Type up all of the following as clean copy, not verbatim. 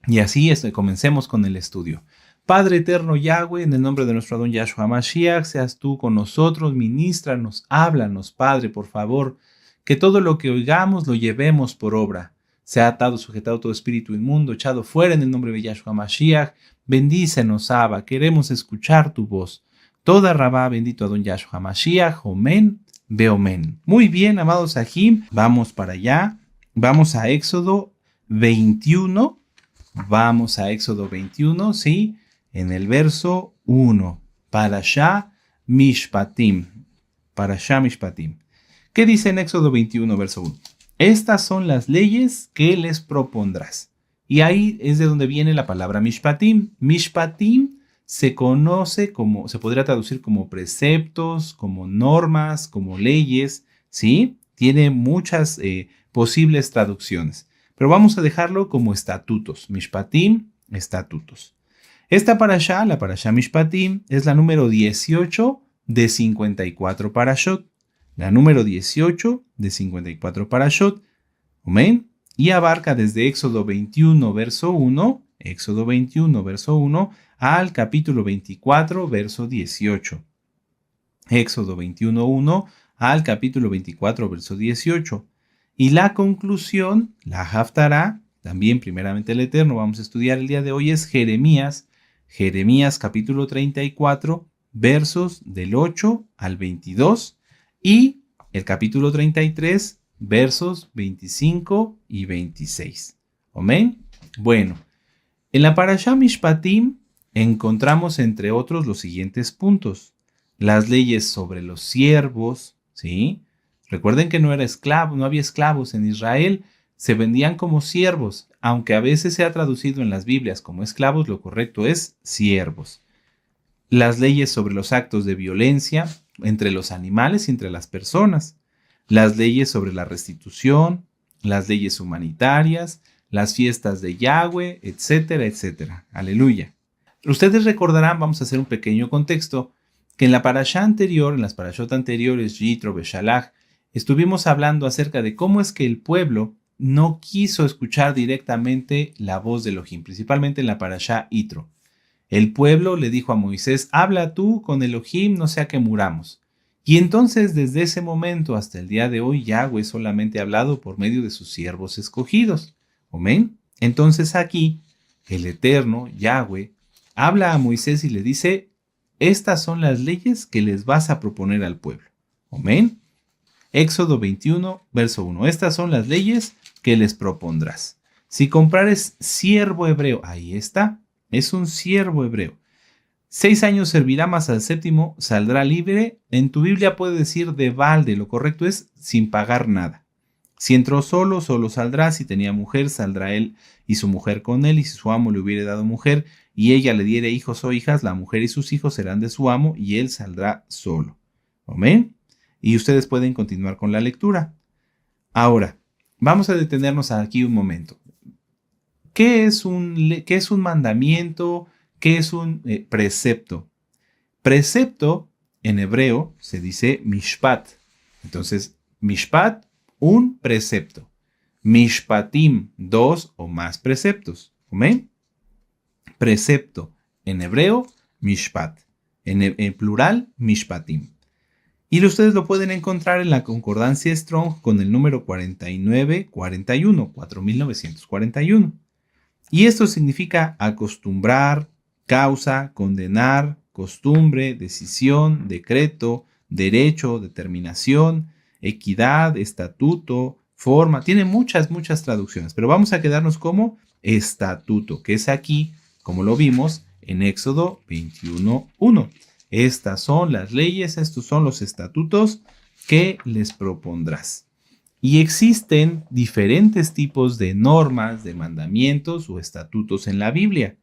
Y así comencemos con el estudio. Padre eterno Yahweh, en el nombre de nuestro Adón Yahshua Mashiach, seas tú con nosotros, ministranos, háblanos, Padre, por favor, que todo lo que oigamos lo llevemos por obra. Sea atado, sujetado todo espíritu inmundo, echado fuera en el nombre de Yahshua Mashiach. Bendícenos, Abba, queremos escuchar tu voz. Toda Rabá, bendito Adón Yahshua Mashiach, Omen, Beomen. Muy bien, amados Ajim, vamos para allá. Vamos a Éxodo 21. Vamos a Éxodo 21, ¿sí? En el verso 1. Parashá Mishpatim. Parashá Mishpatim. ¿Qué dice en Éxodo 21, verso 1? Estas son las leyes que les propondrás. Y ahí es de donde viene la palabra Mishpatim. Mishpatim se conoce como, se podría traducir como preceptos, como normas, como leyes, ¿sí? Tiene muchas posibles traducciones. Pero vamos a dejarlo como estatutos. Mishpatim, estatutos. Esta parashá, la parashá Mishpatim, es la número 18 de 54 parashot. La número 18 de 54 parashot. Amén. Y abarca desde Éxodo 21, verso 1, Éxodo 21, verso 1, al capítulo 24, verso 18. Éxodo 21, 1 al capítulo 24, verso 18. Y la conclusión, la Haftará, también primeramente el Eterno, vamos a estudiar el día de hoy, es Jeremías capítulo 34, versos del 8 al 22, y el capítulo 33, versos 25 y 26. ¿Amén? Bueno, en la Parashá Mishpatim encontramos entre otros los siguientes puntos. Las leyes sobre los siervos, ¿sí? Recuerden que no había esclavos en Israel, se vendían como siervos, aunque a veces se ha traducido en las Biblias como esclavos, lo correcto es siervos. Las leyes sobre los actos de violencia entre los animales y entre las personas. Las leyes sobre la restitución, las leyes humanitarias, las fiestas de Yahweh, etcétera, etcétera. Aleluya. Ustedes recordarán, vamos a hacer un pequeño contexto, que en la parashá anterior, en las parashot anteriores, Yitro, Beshalach, estuvimos hablando acerca de cómo es que el pueblo no quiso escuchar directamente la voz de Elohim, principalmente en la parashá Yitro. El pueblo le dijo a Moisés, habla tú con Elohim, no sea que muramos. Y entonces desde ese momento hasta el día de hoy, Yahweh solamente ha hablado por medio de sus siervos escogidos. ¿Amén? Entonces aquí, el Eterno, Yahweh, habla a Moisés y le dice, estas son las leyes que les vas a proponer al pueblo. ¿Amén? Éxodo 21, verso 1. Estas son las leyes que les propondrás. Si comprares siervo hebreo, ahí está, es un siervo hebreo. 6 años servirá, más al séptimo saldrá libre. En tu Biblia puede decir de balde, lo correcto es sin pagar nada. Si entró solo, solo saldrá. Si tenía mujer, saldrá él y su mujer con él. Y si su amo le hubiere dado mujer y ella le diere hijos o hijas, la mujer y sus hijos serán de su amo y él saldrá solo. ¿Amén? Y ustedes pueden continuar con la lectura. Ahora, vamos a detenernos aquí un momento. ¿Qué es un mandamiento? ¿Qué es un precepto? Precepto en hebreo se dice mishpat. Entonces, mishpat, un precepto. Mishpatim, 2 o más preceptos. ¿Amén? Precepto en hebreo, mishpat. En plural, mishpatim. Y ustedes lo pueden encontrar en la concordancia Strong con el número 4941, 4941. Y esto significa acostumbrar, causa, condenar, costumbre, decisión, decreto, derecho, determinación, equidad, estatuto, forma. Tiene muchas traducciones, pero vamos a quedarnos como estatuto, que es aquí, como lo vimos en Éxodo 21:1. Estas son las leyes, estos son los estatutos que les propondrás. Y existen diferentes tipos de normas, de mandamientos o estatutos en la Biblia.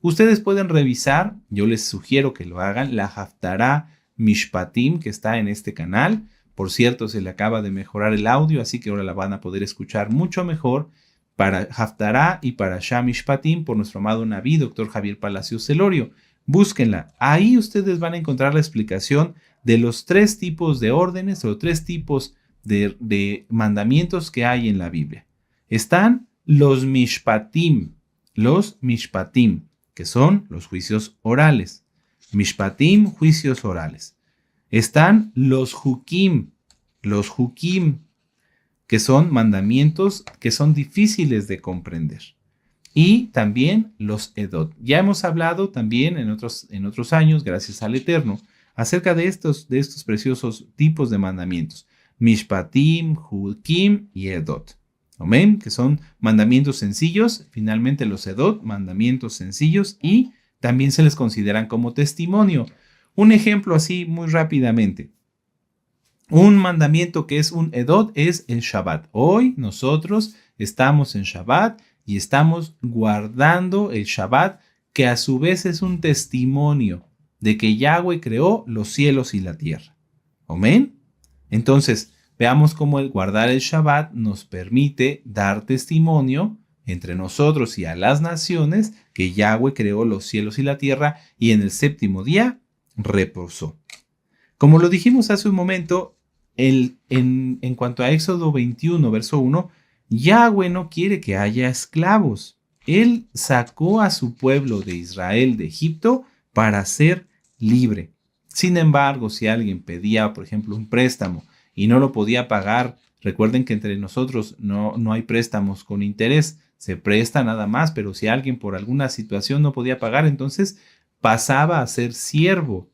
Ustedes pueden revisar, yo les sugiero que lo hagan, la Haftará Mishpatim que está en este canal. Por cierto, se le acaba de mejorar el audio, así que ahora la van a poder escuchar mucho mejor. Para Haftará y para Shah Mishpatim por nuestro amado Naví, Dr. Javier Palacios Celorio. Búsquenla. Ahí ustedes van a encontrar la explicación de los 3 tipos de órdenes o 3 tipos de mandamientos que hay en la Biblia. Están los Mishpatim. los mishpatim, que son los juicios orales. Mishpatim, juicios orales. Están los hukim, que son mandamientos que son difíciles de comprender. Y también los edot. Ya hemos hablado también en otros años, gracias al Eterno, acerca de estos preciosos tipos de mandamientos. Mishpatim, hukim y edot. Amén, que son mandamientos sencillos. Finalmente los edot, mandamientos sencillos, y también se les consideran como testimonio. Un ejemplo así muy rápidamente. Un mandamiento que es un edot es el Shabbat. Hoy nosotros estamos en Shabbat y estamos guardando el Shabbat, que a su vez es un testimonio de que Yahweh creó los cielos y la tierra. Amén. Entonces, veamos cómo el guardar el Shabbat nos permite dar testimonio entre nosotros y a las naciones que Yahweh creó los cielos y la tierra y en el séptimo día reposó. Como lo dijimos hace un momento, en cuanto a Éxodo 21, verso 1, Yahweh no quiere que haya esclavos. Él sacó a su pueblo de Israel de Egipto para ser libre. Sin embargo, si alguien pedía, por ejemplo, un préstamo y no lo podía pagar, recuerden que entre nosotros no hay préstamos con interés, se presta nada más, pero si alguien por alguna situación no podía pagar, entonces pasaba a ser siervo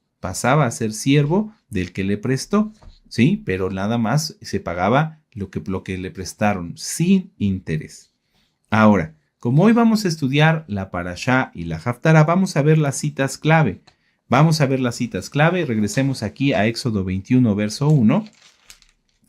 del que le prestó, ¿sí? Pero nada más se pagaba lo que le prestaron, sin interés. Ahora, como hoy vamos a estudiar la Parashá y la Haftará, vamos a ver las citas clave. Regresemos aquí a Éxodo 21, verso 1,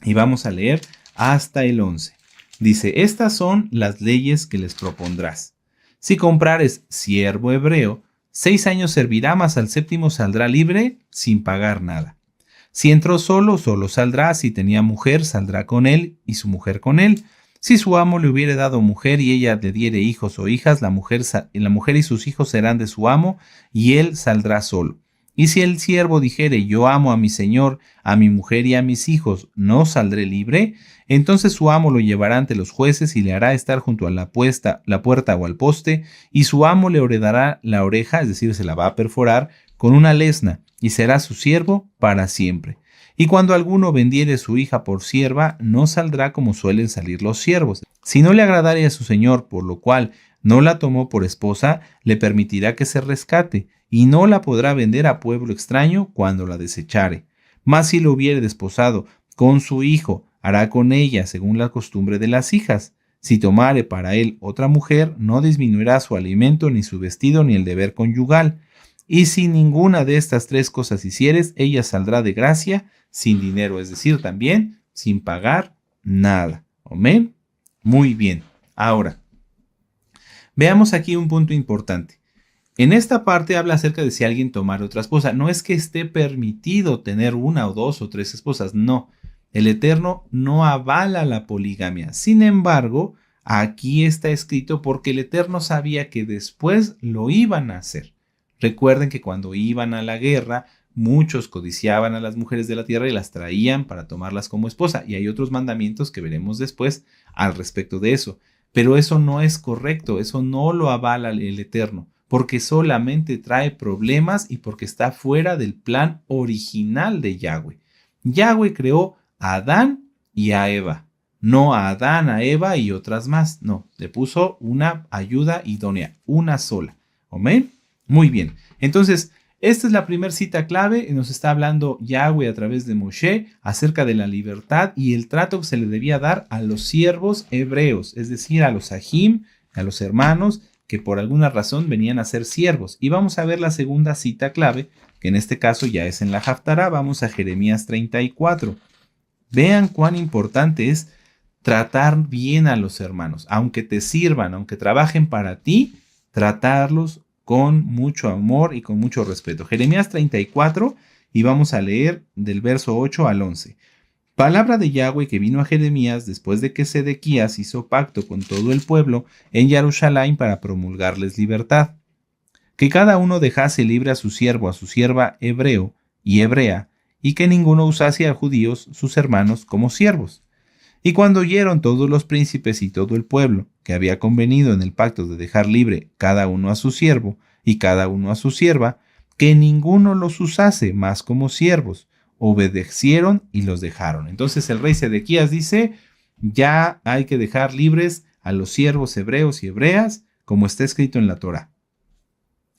y vamos a leer hasta el 11. Dice, estas son las leyes que les propondrás. Si comprares siervo hebreo, 6 años servirá, mas al séptimo saldrá libre sin pagar nada. Si entró solo, solo saldrá. Si tenía mujer, saldrá con él y su mujer con él. Si su amo le hubiere dado mujer y ella le diere hijos o hijas, la mujer y sus hijos serán de su amo y él saldrá solo. Y si el siervo dijere, yo amo a mi señor, a mi mujer y a mis hijos, ¿no saldré libre? Entonces su amo lo llevará ante los jueces y le hará estar junto a la puerta o al poste, y su amo le horadará la oreja, es decir, se la va a perforar, con una lesna, y será su siervo para siempre. Y cuando alguno vendiere su hija por sierva, no saldrá como suelen salir los siervos. Si no le agradare a su señor, por lo cual no la tomó por esposa, le permitirá que se rescate, y no la podrá vender a pueblo extraño cuando la desechare. Mas si lo hubiere desposado con su hijo, hará con ella según la costumbre de las hijas. Si tomare para él otra mujer, no disminuirá su alimento, ni su vestido, ni el deber conyugal. Y si ninguna de estas 3 cosas hicieres, ella saldrá de gracia sin dinero, es decir, también sin pagar nada. ¿Amén? Muy bien. Ahora, veamos aquí un punto importante. En esta parte habla acerca de si alguien tomara otra esposa. No es que esté permitido tener 1 o 2 o 3 esposas, no. El Eterno no avala la poligamia. Sin embargo, aquí está escrito porque el Eterno sabía que después lo iban a hacer. Recuerden que cuando iban a la guerra, muchos codiciaban a las mujeres de la tierra y las traían para tomarlas como esposa. Y hay otros mandamientos que veremos después al respecto de eso. Pero eso no es correcto, eso no lo avala el Eterno, porque solamente trae problemas y porque está fuera del plan original de Yahweh. Yahweh creó a Adán y a Eva, no a Adán, a Eva y otras más. No, le puso una ayuda idónea, una sola. ¿Amén? Muy bien. Entonces, esta es la primera cita clave. Nos está hablando Yahweh a través de Moshe acerca de la libertad y el trato que se le debía dar a los siervos hebreos, es decir, a los ajim, a los hermanos que por alguna razón venían a ser siervos. Y vamos a ver la segunda cita clave, que en este caso ya es en la Haftará. Vamos a Jeremías 34. Vean cuán importante es tratar bien a los hermanos, aunque te sirvan, aunque trabajen para ti, tratarlos con mucho amor y con mucho respeto. Jeremías 34, y vamos a leer del verso 8 al 11. Palabra de Yahweh que vino a Jeremías después de que Sedequías hizo pacto con todo el pueblo en Jerusalén para promulgarles libertad. Que cada uno dejase libre a su siervo, a su sierva hebreo y hebrea, y que ninguno usase a judíos, sus hermanos, como siervos. Y cuando oyeron todos los príncipes y todo el pueblo que había convenido en el pacto de dejar libre cada uno a su siervo y cada uno a su sierva, que ninguno los usase más como siervos. Obedecieron y los dejaron. Entonces el rey Sedequías dice, ya hay que dejar libres a los siervos hebreos y hebreas, como está escrito en la Torá.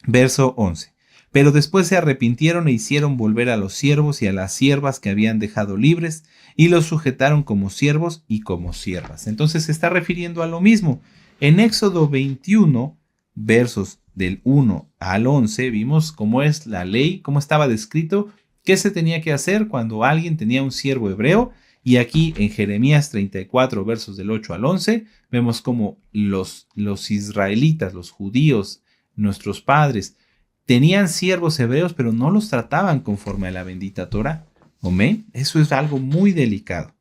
Verso 11. Pero después se arrepintieron e hicieron volver a los siervos y a las siervas que habían dejado libres, y los sujetaron como siervos y como siervas. Entonces se está refiriendo a lo mismo. En Éxodo 21, versos del 1 al 11, vimos cómo es la ley, cómo estaba descrito, qué se tenía que hacer cuando alguien tenía un siervo hebreo. Y aquí en Jeremías 34, versos del 8 al 11, vemos cómo los israelitas, los judíos, nuestros padres, tenían siervos hebreos, pero no los trataban conforme a la bendita Torá. ¿Amén? Eso es algo muy delicado.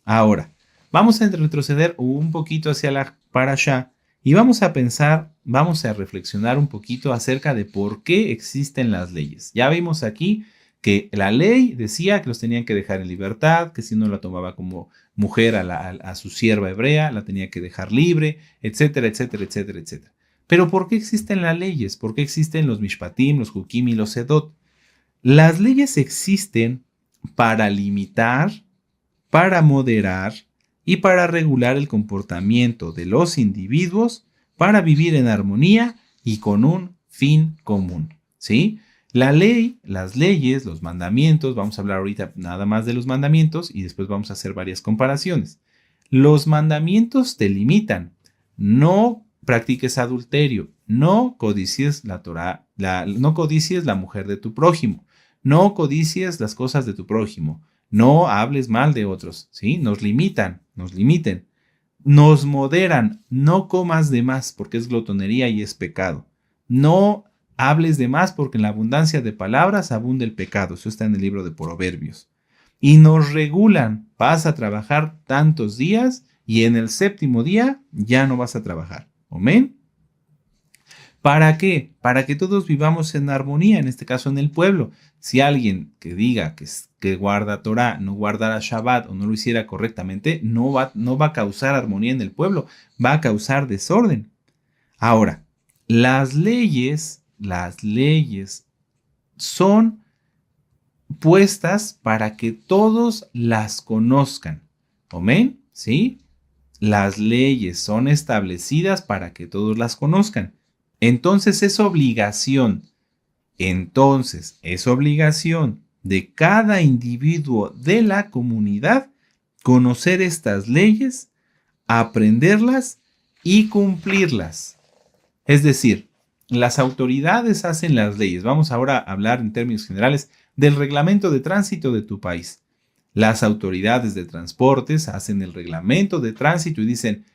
Ahora, vamos a retroceder un poquito hacia la parashá y vamos a pensar, vamos a reflexionar un poquito acerca de por qué existen las leyes. Ya vimos aquí que la ley decía que los tenían que dejar en libertad, que si no la tomaba como mujer a su sierva hebrea, la tenía que dejar libre, etcétera, etcétera, etcétera, etcétera. Pero ¿por qué existen las leyes? ¿Por qué existen los mishpatim, los hukim y los sedot? Las leyes existen para limitar, para moderar y para regular el comportamiento de los individuos para vivir en armonía y con un fin común, ¿sí? La ley, las leyes, los mandamientos, vamos a hablar ahorita nada más de los mandamientos y después vamos a hacer varias comparaciones. Los mandamientos te limitan, no practiques adulterio, no codicies la Torá, no codicies la mujer de tu prójimo, no codicies las cosas de tu prójimo, no hables mal de otros, ¿sí? Nos limitan, nos limiten, nos moderan, no comas de más porque es glotonería y es pecado, no hables de más porque en la abundancia de palabras abunda el pecado, eso está en el libro de Proverbios, y nos regulan, vas a trabajar tantos días y en el séptimo día ya no vas a trabajar. ¿Amén? ¿Para qué? Para que todos vivamos en armonía, en este caso en el pueblo. Si alguien que diga que guarda Torah, no guardara Shabbat o no lo hiciera correctamente, no va a causar armonía en el pueblo, va a causar desorden. Ahora, las leyes son puestas para que todos las conozcan. ¿Amén? ¿Sí? Las leyes son establecidas para que todos las conozcan. Entonces es obligación de cada individuo de la comunidad conocer estas leyes, aprenderlas y cumplirlas. Es decir, las autoridades hacen las leyes. Vamos ahora a hablar en términos generales del reglamento de tránsito de tu país. Las autoridades de transportes hacen el reglamento de tránsito y dicen,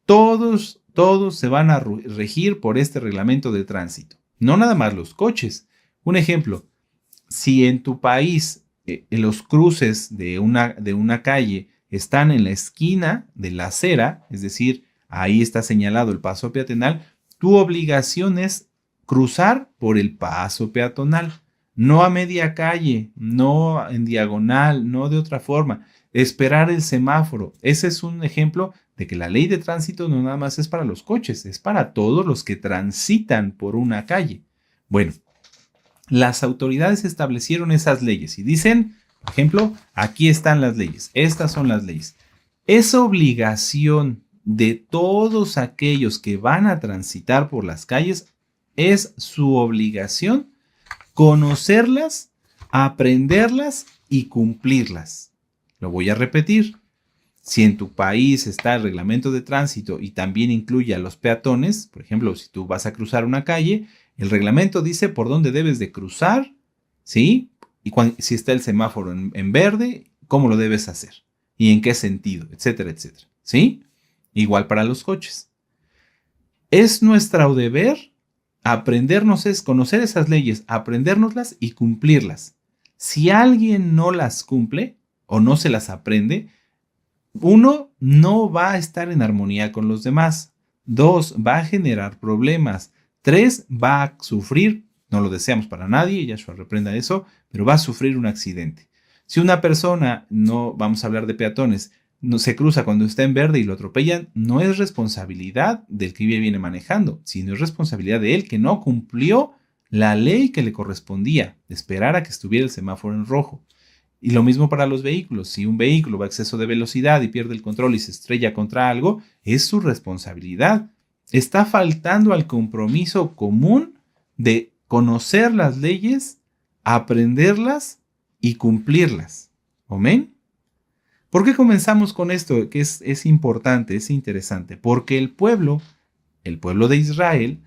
todos se van a regir por este reglamento de tránsito. No nada más los coches. Un ejemplo, si en tu país los cruces de una calle están en la esquina de la acera, es decir, ahí está señalado el paso peatonal, tu obligación es cruzar por el paso peatonal. No a media calle, no en diagonal, no de otra forma. Esperar el semáforo. Ese es un ejemplo de que la ley de tránsito no nada más es para los coches, es para todos los que transitan por una calle. Bueno, las autoridades establecieron esas leyes y dicen, por ejemplo, aquí están las leyes, estas son las leyes. Es obligación de todos aquellos que van a transitar por las calles, es su obligación conocerlas, aprenderlas y cumplirlas. Lo voy a repetir. Si en tu país está el reglamento de tránsito y también incluye a los peatones, por ejemplo, si tú vas a cruzar una calle, el reglamento dice por dónde debes de cruzar, ¿sí? Y si está el semáforo en verde, cómo lo debes hacer y en qué sentido, etcétera, etcétera, ¿sí? Igual para los coches. Es nuestro deber aprendernos, es conocer esas leyes, aprendérnoslas y cumplirlas. Si alguien no las cumple o no se las aprende, uno, no va a estar en armonía con los demás. 2, va a generar problemas. 3, va a sufrir, no lo deseamos para nadie, Yahshua reprenda eso, pero va a sufrir un accidente. Si una persona, no vamos a hablar de peatones, no se cruza cuando está en verde y lo atropellan, no es responsabilidad del que viene manejando, sino es responsabilidad de él que no cumplió la ley que le correspondía, de esperar a que estuviera el semáforo en rojo. Y lo mismo para los vehículos. Si un vehículo va a exceso de velocidad y pierde el control y se estrella contra algo, es su responsabilidad. Está faltando al compromiso común de conocer las leyes, aprenderlas y cumplirlas. ¿Amén? ¿Por qué comenzamos con esto? Que es importante, es interesante. Porque el pueblo de Israel,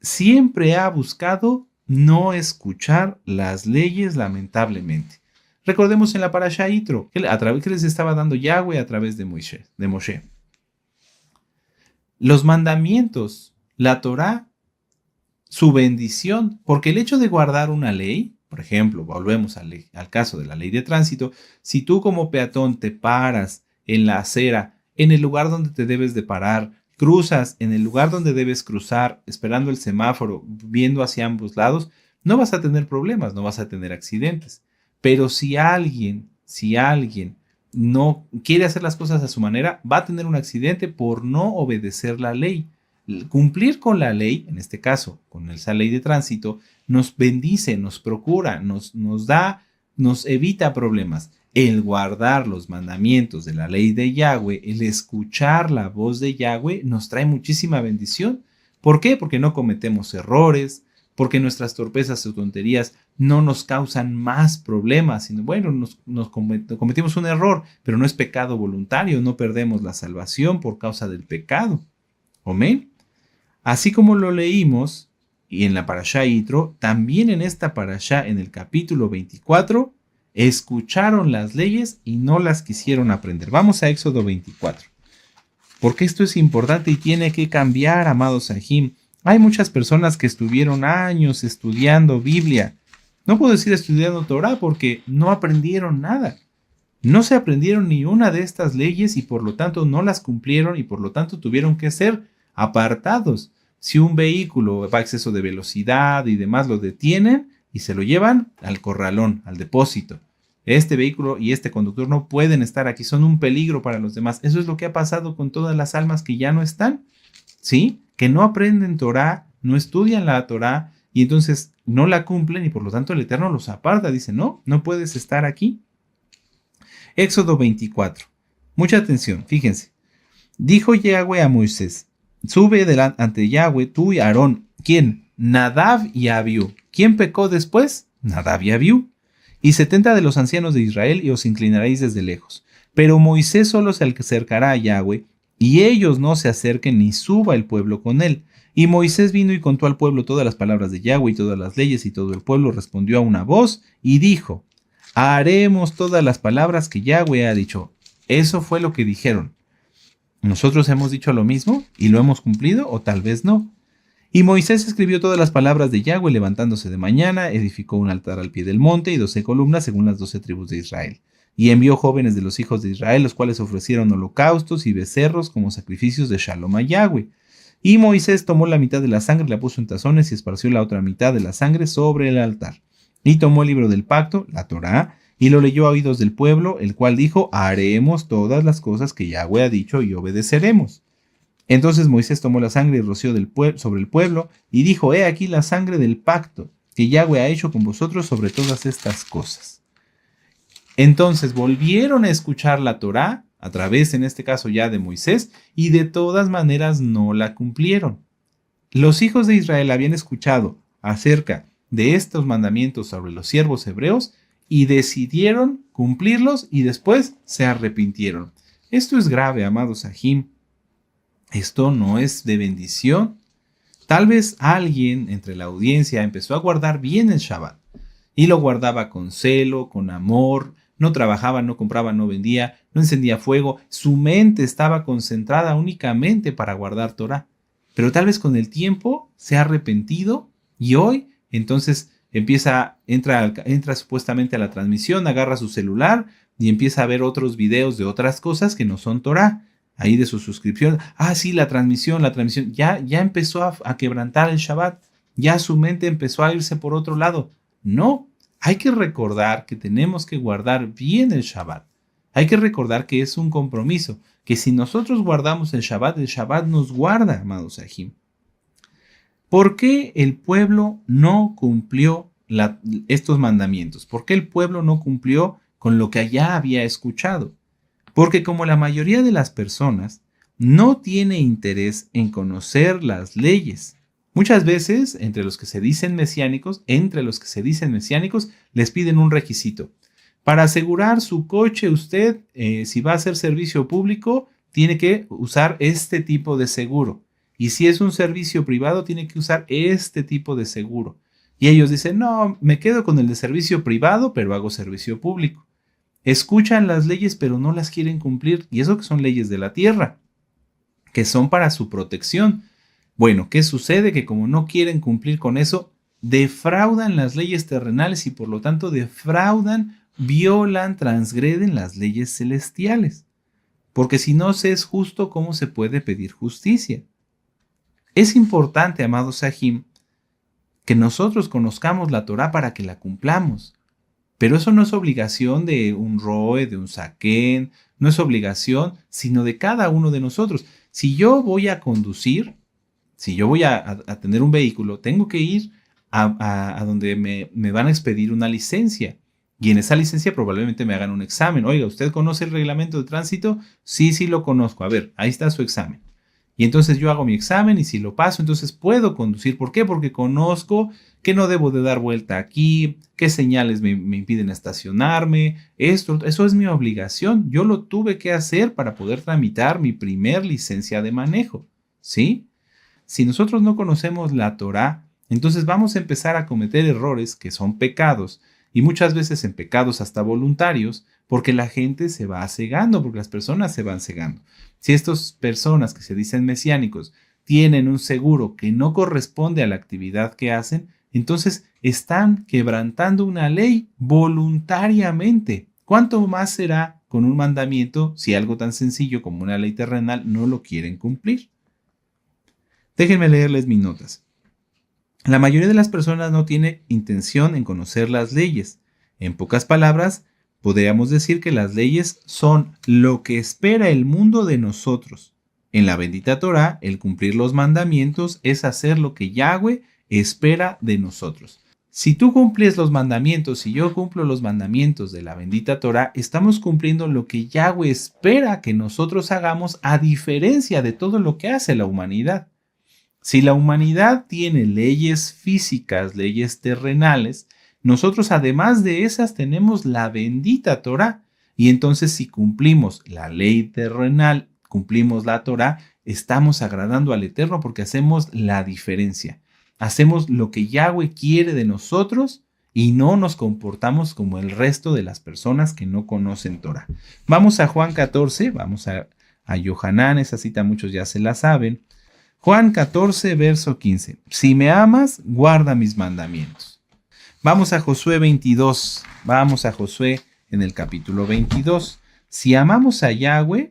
siempre ha buscado no escuchar las leyes, lamentablemente. Recordemos en la Parashá Yitro, que les estaba dando Yahweh a través de Moshe. Los mandamientos, la Torá, su bendición, porque el hecho de guardar una ley, por ejemplo, volvemos al caso de la ley de tránsito, si tú como peatón te paras en la acera, en el lugar donde te debes de parar, cruzas en el lugar donde debes cruzar, esperando el semáforo, viendo hacia ambos lados, no vas a tener problemas, no vas a tener accidentes. Pero si alguien no quiere hacer las cosas a su manera, va a tener un accidente por no obedecer la ley. Cumplir con la ley, en este caso, con esa ley de tránsito, nos bendice, nos procura, nos evita problemas. El guardar los mandamientos de la ley de Yahweh, el escuchar la voz de Yahweh, nos trae muchísima bendición. ¿Por qué? Porque no cometemos errores, porque nuestras torpezas o tonterías no nos causan más problemas, sino, bueno, cometimos un error, pero no es pecado voluntario, no perdemos la salvación por causa del pecado. ¿Amén? Así como lo leímos, y en la Parashá Yitro, también en esta Parashá, en el capítulo 24, escucharon las leyes y no las quisieron aprender. Vamos a Éxodo 24. Porque esto es importante y tiene que cambiar, amados Sahim. Hay muchas personas que estuvieron años estudiando Biblia. No puedo decir estudiando Torah porque no aprendieron nada. No se aprendieron ni una de estas leyes y por lo tanto no las cumplieron y por lo tanto tuvieron que ser apartados. Si un vehículo va a exceso de velocidad y demás, lo detienen y se lo llevan al corralón, al depósito. Este vehículo y este conductor no pueden estar aquí, son un peligro para los demás. Eso es lo que ha pasado con todas las almas que ya no están, ¿sí? Que no aprenden Torah, no estudian la Torah y entonces no la cumplen y por lo tanto el Eterno los aparta. Dice, no puedes estar aquí. Éxodo 24. Mucha atención, fíjense. Dijo Yahweh a Moisés, sube ante Yahweh tú y Aarón. ¿Quién? Nadab y Abiú. ¿Quién pecó después? Nadab y Abiú. Y 70 de los ancianos de Israel y os inclinaréis desde lejos. Pero Moisés solo se acercará a Yahweh y ellos no se acerquen ni suba el pueblo con él. Y Moisés vino y contó al pueblo todas las palabras de Yahweh y todas las leyes, y todo el pueblo respondió a una voz y dijo, haremos todas las palabras que Yahweh ha dicho. Eso fue lo que dijeron. ¿Nosotros hemos dicho lo mismo y lo hemos cumplido o tal vez no? Y Moisés escribió todas las palabras de Yahweh levantándose de mañana, edificó un altar al pie del monte y 12 columnas según las 12 tribus de Israel. Y envió jóvenes de los hijos de Israel, los cuales ofrecieron holocaustos y becerros como sacrificios de Shalom a Yahweh. Y Moisés tomó la mitad de la sangre, la puso en tazones y esparció la otra mitad de la sangre sobre el altar. Y tomó el libro del pacto, la Torá, y lo leyó a oídos del pueblo, el cual dijo, haremos todas las cosas que Yahweh ha dicho y obedeceremos. Entonces Moisés tomó la sangre y roció sobre el pueblo y dijo, he aquí la sangre del pacto que Yahweh ha hecho con vosotros sobre todas estas cosas. Entonces volvieron a escuchar la Torá, a través en este caso ya de Moisés, y de todas maneras no la cumplieron. Los hijos de Israel habían escuchado acerca de estos mandamientos sobre los siervos hebreos y decidieron cumplirlos y después se arrepintieron. Esto es grave, amados Sahim. Esto no es de bendición. Tal vez alguien entre la audiencia empezó a guardar bien el Shabbat y lo guardaba con celo, con amor, no trabajaba, no compraba, no vendía, no encendía fuego. Su mente estaba concentrada únicamente para guardar Torah. Pero tal vez con el tiempo se ha arrepentido y hoy entonces entra supuestamente a la transmisión, agarra su celular y empieza a ver otros videos de otras cosas que no son Torah. Ahí de su suscripción, sí, la transmisión, ya empezó a quebrantar el Shabbat, ya su mente empezó a irse por otro lado. No, hay que recordar que tenemos que guardar bien el Shabbat. Hay que recordar que es un compromiso, que si nosotros guardamos el Shabbat nos guarda, amados Sahim. ¿Por qué el pueblo no cumplió estos mandamientos? ¿Por qué el pueblo no cumplió con lo que ya había escuchado? Porque como la mayoría de las personas no tiene interés en conocer las leyes. Muchas veces, entre los que se dicen mesiánicos, les piden un requisito. Para asegurar su coche, usted, si va a hacer servicio público, tiene que usar este tipo de seguro. Y si es un servicio privado, tiene que usar este tipo de seguro. Y ellos dicen, no, me quedo con el de servicio privado, pero hago servicio público. Escuchan las leyes, pero no las quieren cumplir. Y eso que son leyes de la tierra, que son para su protección. Bueno, ¿qué sucede? Que como no quieren cumplir con eso, defraudan las leyes terrenales y por lo tanto defraudan, violan, transgreden las leyes celestiales. Porque si no se es justo, ¿cómo se puede pedir justicia? Es importante, amados Sahim, que nosotros conozcamos la Torá para que la cumplamos. Pero eso no es obligación de un Roe, de un Saquén, no es obligación, sino de cada uno de nosotros. Si yo voy a conducir, si yo voy a tener un vehículo, tengo que ir a donde me van a expedir una licencia. Y en esa licencia probablemente me hagan un examen. Oiga, ¿usted conoce el reglamento de tránsito? Sí, sí lo conozco. A ver, ahí está su examen. Y entonces yo hago mi examen y si lo paso, entonces puedo conducir. ¿Por qué? Porque conozco que no debo de dar vuelta aquí, qué señales me impiden estacionarme. Eso es mi obligación. Yo lo tuve que hacer para poder tramitar mi primer licencia de manejo. ¿Sí? Si nosotros no conocemos la Torá, entonces vamos a empezar a cometer errores que son pecados y muchas veces en pecados hasta voluntarios porque la gente se va cegando, porque las personas se van cegando. Si estas personas que se dicen mesiánicos tienen un seguro que no corresponde a la actividad que hacen, entonces están quebrantando una ley voluntariamente. ¿Cuánto más será con un mandamiento si algo tan sencillo como una ley terrenal no lo quieren cumplir? Déjenme leerles mis notas. La mayoría de las personas no tiene intención en conocer las leyes. En pocas palabras, podríamos decir que las leyes son lo que espera el mundo de nosotros. En la bendita Torá, el cumplir los mandamientos es hacer lo que Yahweh espera de nosotros. Si tú cumples los mandamientos y yo cumplo los mandamientos de la bendita Torá, estamos cumpliendo lo que Yahweh espera que nosotros hagamos a diferencia de todo lo que hace la humanidad. Si la humanidad tiene leyes físicas, leyes terrenales, nosotros además de esas tenemos la bendita Torá. Y entonces si cumplimos la ley terrenal, cumplimos la Torá, estamos agradando al Eterno porque hacemos la diferencia. Hacemos lo que Yahweh quiere de nosotros y no nos comportamos como el resto de las personas que no conocen Torá. Vamos a Juan 14, vamos a Yohanan, esa cita muchos ya se la saben. Juan 14, verso 15. Si me amas, guarda mis mandamientos. Vamos a Josué 22. Vamos a Josué en el capítulo 22. Si amamos a Yahweh,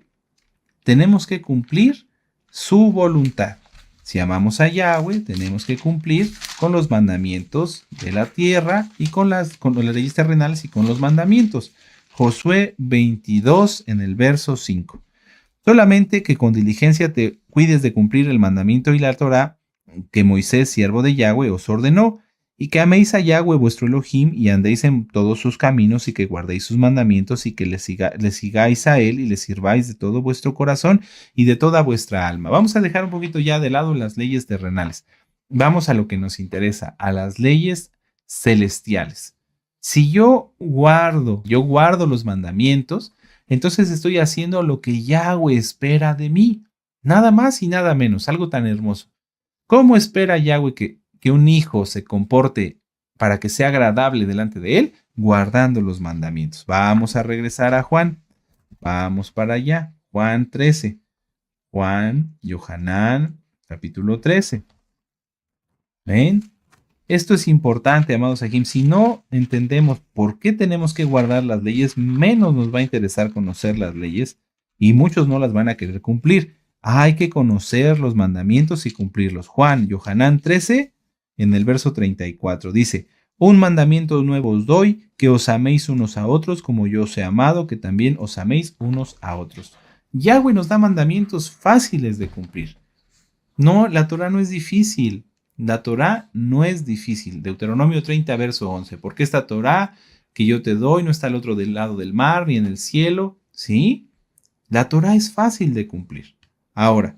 tenemos que cumplir su voluntad. Si amamos a Yahweh, tenemos que cumplir con los mandamientos de la tierra y con las leyes terrenales y con los mandamientos. Josué 22 en el verso 5. Solamente que con diligencia te cuides de cumplir el mandamiento y la Torá que Moisés, siervo de Yahweh, os ordenó, y que améis a Yahweh vuestro Elohim y andéis en todos sus caminos y que guardéis sus mandamientos y que le sigáis a él y le sirváis de todo vuestro corazón y de toda vuestra alma. Vamos a dejar un poquito ya de lado las leyes terrenales. Vamos a lo que nos interesa, a las leyes celestiales. Si yo guardo los mandamientos, entonces estoy haciendo lo que Yahweh espera de mí. Nada más y nada menos, algo tan hermoso. ¿Cómo espera Yahweh que un hijo se comporte para que sea agradable delante de él? Guardando los mandamientos. Vamos a regresar a Juan. Vamos para allá. Juan 13. Yohanan, capítulo 13. ¿Ven? Esto es importante, amados Sahim. Si no entendemos por qué tenemos que guardar las leyes, menos nos va a interesar conocer las leyes y muchos no las van a querer cumplir. Hay que conocer los mandamientos y cumplirlos. Yohanan 13, en el verso 34, dice: Un mandamiento nuevo os doy, que os améis unos a otros como yo os he amado, que también os améis unos a otros. Yahweh nos da mandamientos fáciles de cumplir. No, la Torah no es difícil. La Torah no es difícil. Deuteronomio 30, verso 11. Porque esta Torah que yo te doy no está al otro del lado del mar ni en el cielo. ¿Sí? La Torah es fácil de cumplir. Ahora,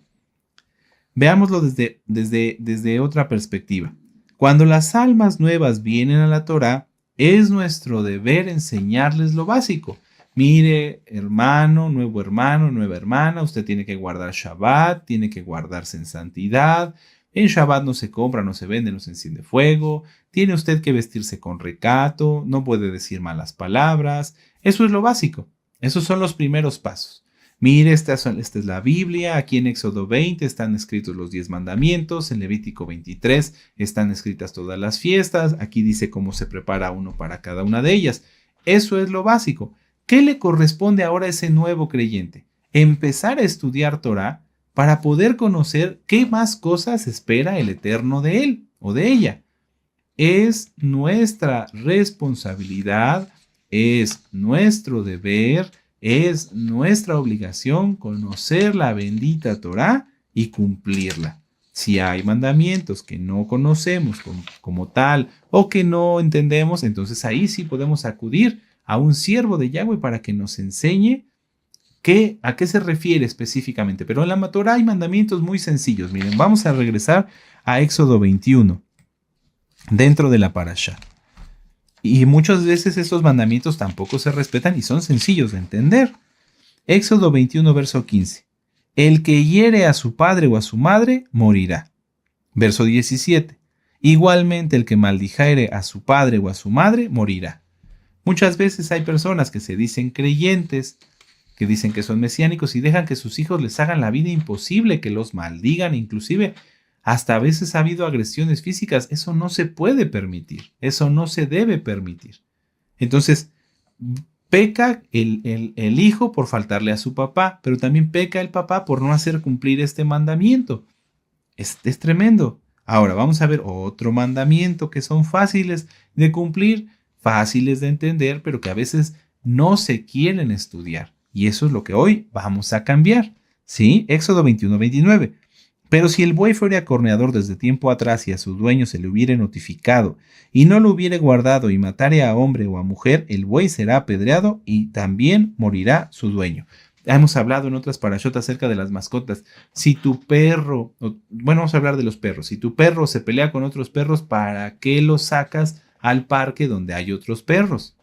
veámoslo desde otra perspectiva. Cuando las almas nuevas vienen a la Torah, es nuestro deber enseñarles lo básico. Mire, hermano, nueva hermana, usted tiene que guardar Shabbat, tiene que guardarse en santidad. En Shabbat no se compra, no se vende, no se enciende fuego. Tiene usted que vestirse con recato, no puede decir malas palabras. Eso es lo básico. Esos son los primeros pasos. Mire, esta es la Biblia. Aquí en Éxodo 20 están escritos los 10 mandamientos. En Levítico 23 están escritas todas las fiestas. Aquí dice cómo se prepara uno para cada una de ellas. Eso es lo básico. ¿Qué le corresponde ahora a ese nuevo creyente? Empezar a estudiar Torah para poder conocer qué más cosas espera el Eterno de él o de ella. Es nuestra responsabilidad, es nuestro deber, es nuestra obligación conocer la bendita Torah y cumplirla. Si hay mandamientos que no conocemos como tal o que no entendemos, entonces ahí sí podemos acudir a un siervo de Yahweh para que nos enseñe a qué se refiere específicamente. Pero en la Torah hay mandamientos muy sencillos. Miren, vamos a regresar a Éxodo 21, dentro de la parashá. Y muchas veces estos mandamientos tampoco se respetan y son sencillos de entender. Éxodo 21, verso 15. El que hiere a su padre o a su madre, morirá. Verso 17. Igualmente el que maldijere a su padre o a su madre, morirá. Muchas veces hay personas que se dicen creyentes, que dicen que son mesiánicos y dejan que sus hijos les hagan la vida imposible, que los maldigan, inclusive hasta a veces ha habido agresiones físicas. Eso no se puede permitir, eso no se debe permitir. Entonces, peca el hijo por faltarle a su papá, pero también peca el papá por no hacer cumplir este mandamiento. Es tremendo. Ahora vamos a ver otro mandamiento que son fáciles de cumplir, fáciles de entender, pero que a veces no se quieren estudiar. Y eso es lo que hoy vamos a cambiar. ¿Sí? Éxodo 21, 29. Pero si el buey fuera acorneador desde tiempo atrás y a su dueño se le hubiere notificado y no lo hubiere guardado y matare a hombre o a mujer, el buey será apedreado y también morirá su dueño. Hemos hablado en otras parashot acerca de las mascotas. Si tu perro, vamos a hablar de los perros. Si tu perro se pelea con otros perros, ¿para qué lo sacas al parque donde hay otros perros?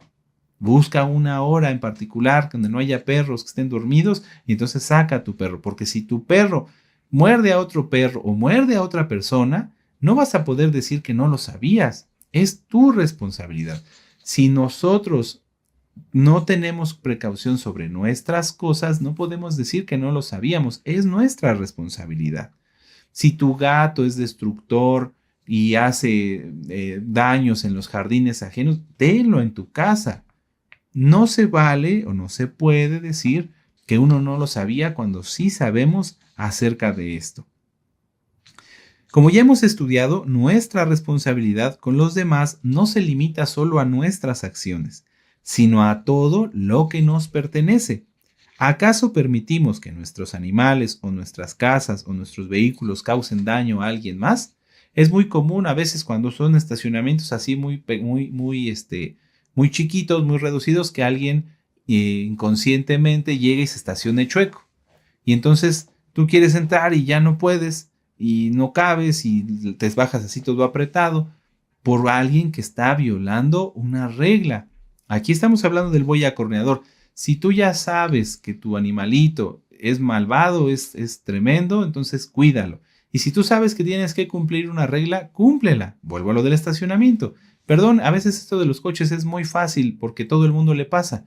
Busca una hora en particular donde no haya perros que estén dormidos y entonces saca a tu perro. Porque si tu perro muerde a otro perro o muerde a otra persona, no vas a poder decir que no lo sabías. Es tu responsabilidad. Si nosotros no tenemos precaución sobre nuestras cosas, no podemos decir que no lo sabíamos. Es nuestra responsabilidad. Si tu gato es destructor y hace daños en los jardines ajenos, tenlo en tu casa. No se vale o no se puede decir que uno no lo sabía cuando sí sabemos acerca de esto. Como ya hemos estudiado, nuestra responsabilidad con los demás no se limita solo a nuestras acciones, sino a todo lo que nos pertenece. ¿Acaso permitimos que nuestros animales o nuestras casas o nuestros vehículos causen daño a alguien más? Es muy común a veces cuando son estacionamientos así muy chiquitos, muy reducidos, que alguien inconscientemente llegue y se estacione chueco. Y entonces tú quieres entrar y ya no puedes y no cabes y te bajas así todo apretado por alguien que está violando una regla. Aquí estamos hablando del buey acorneador. Si tú ya sabes que tu animalito es malvado, es tremendo, entonces cuídalo. Y si tú sabes que tienes que cumplir una regla, cúmplela. Vuelvo a lo del estacionamiento. Perdón, a veces esto de los coches es muy fácil porque todo el mundo le pasa.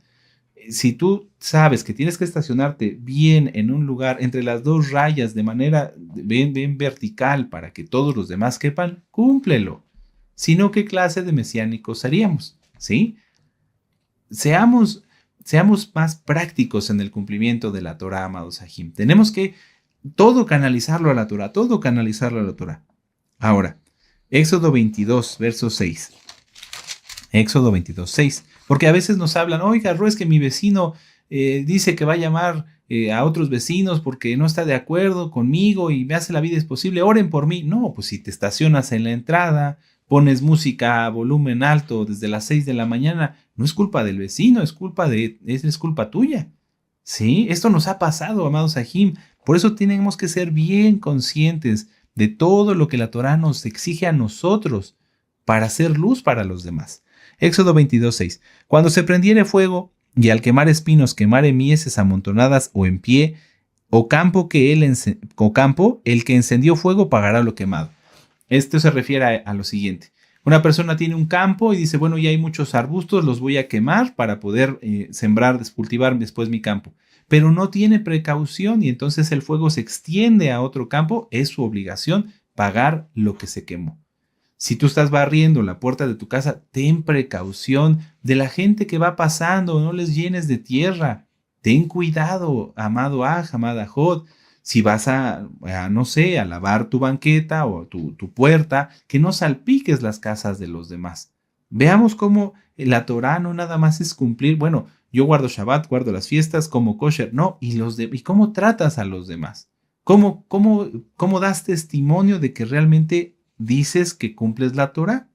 Si tú sabes que tienes que estacionarte bien en un lugar entre las dos rayas de manera bien vertical para que todos los demás quepan, cúmplelo. Si no, ¿qué clase de mesiánicos seríamos? ¿Sí? Seamos más prácticos en el cumplimiento de la Torah, amados Ajim. Tenemos que todo canalizarlo a la Torah, Ahora, Éxodo 22, verso 6. Éxodo 22:6. Porque a veces nos hablan, oiga, Ro, es que mi vecino dice que va a llamar a otros vecinos porque no está de acuerdo conmigo y me hace la vida imposible, oren por mí. No, pues si te estacionas en la entrada, pones música a volumen alto desde las 6 de la mañana, no es culpa del vecino, es culpa tuya. Sí, esto nos ha pasado, amados Sahim. Por eso tenemos que ser bien conscientes de todo lo que la Torá nos exige a nosotros para hacer luz para los demás. Éxodo 22:6. Cuando se prendiere fuego y al quemar espinos quemare mieses amontonadas o en pie, o campo, el que encendió fuego pagará lo quemado. Esto se refiere a lo siguiente. Una persona tiene un campo y dice, bueno, ya hay muchos arbustos, los voy a quemar para poder sembrar, cultivar después mi campo. Pero no tiene precaución y entonces el fuego se extiende a otro campo, es su obligación pagar lo que se quemó. Si tú estás barriendo la puerta de tu casa, ten precaución de la gente que va pasando, no les llenes de tierra. Ten cuidado, amado amada Jod. Si vas no sé, a lavar tu banqueta o tu puerta, que no salpiques las casas de los demás. Veamos cómo la Torá no nada más es cumplir, bueno, yo guardo Shabbat, guardo las fiestas, como kosher, no, y cómo tratas a los demás. ¿Cómo das testimonio de que realmente dices que cumples la Torá?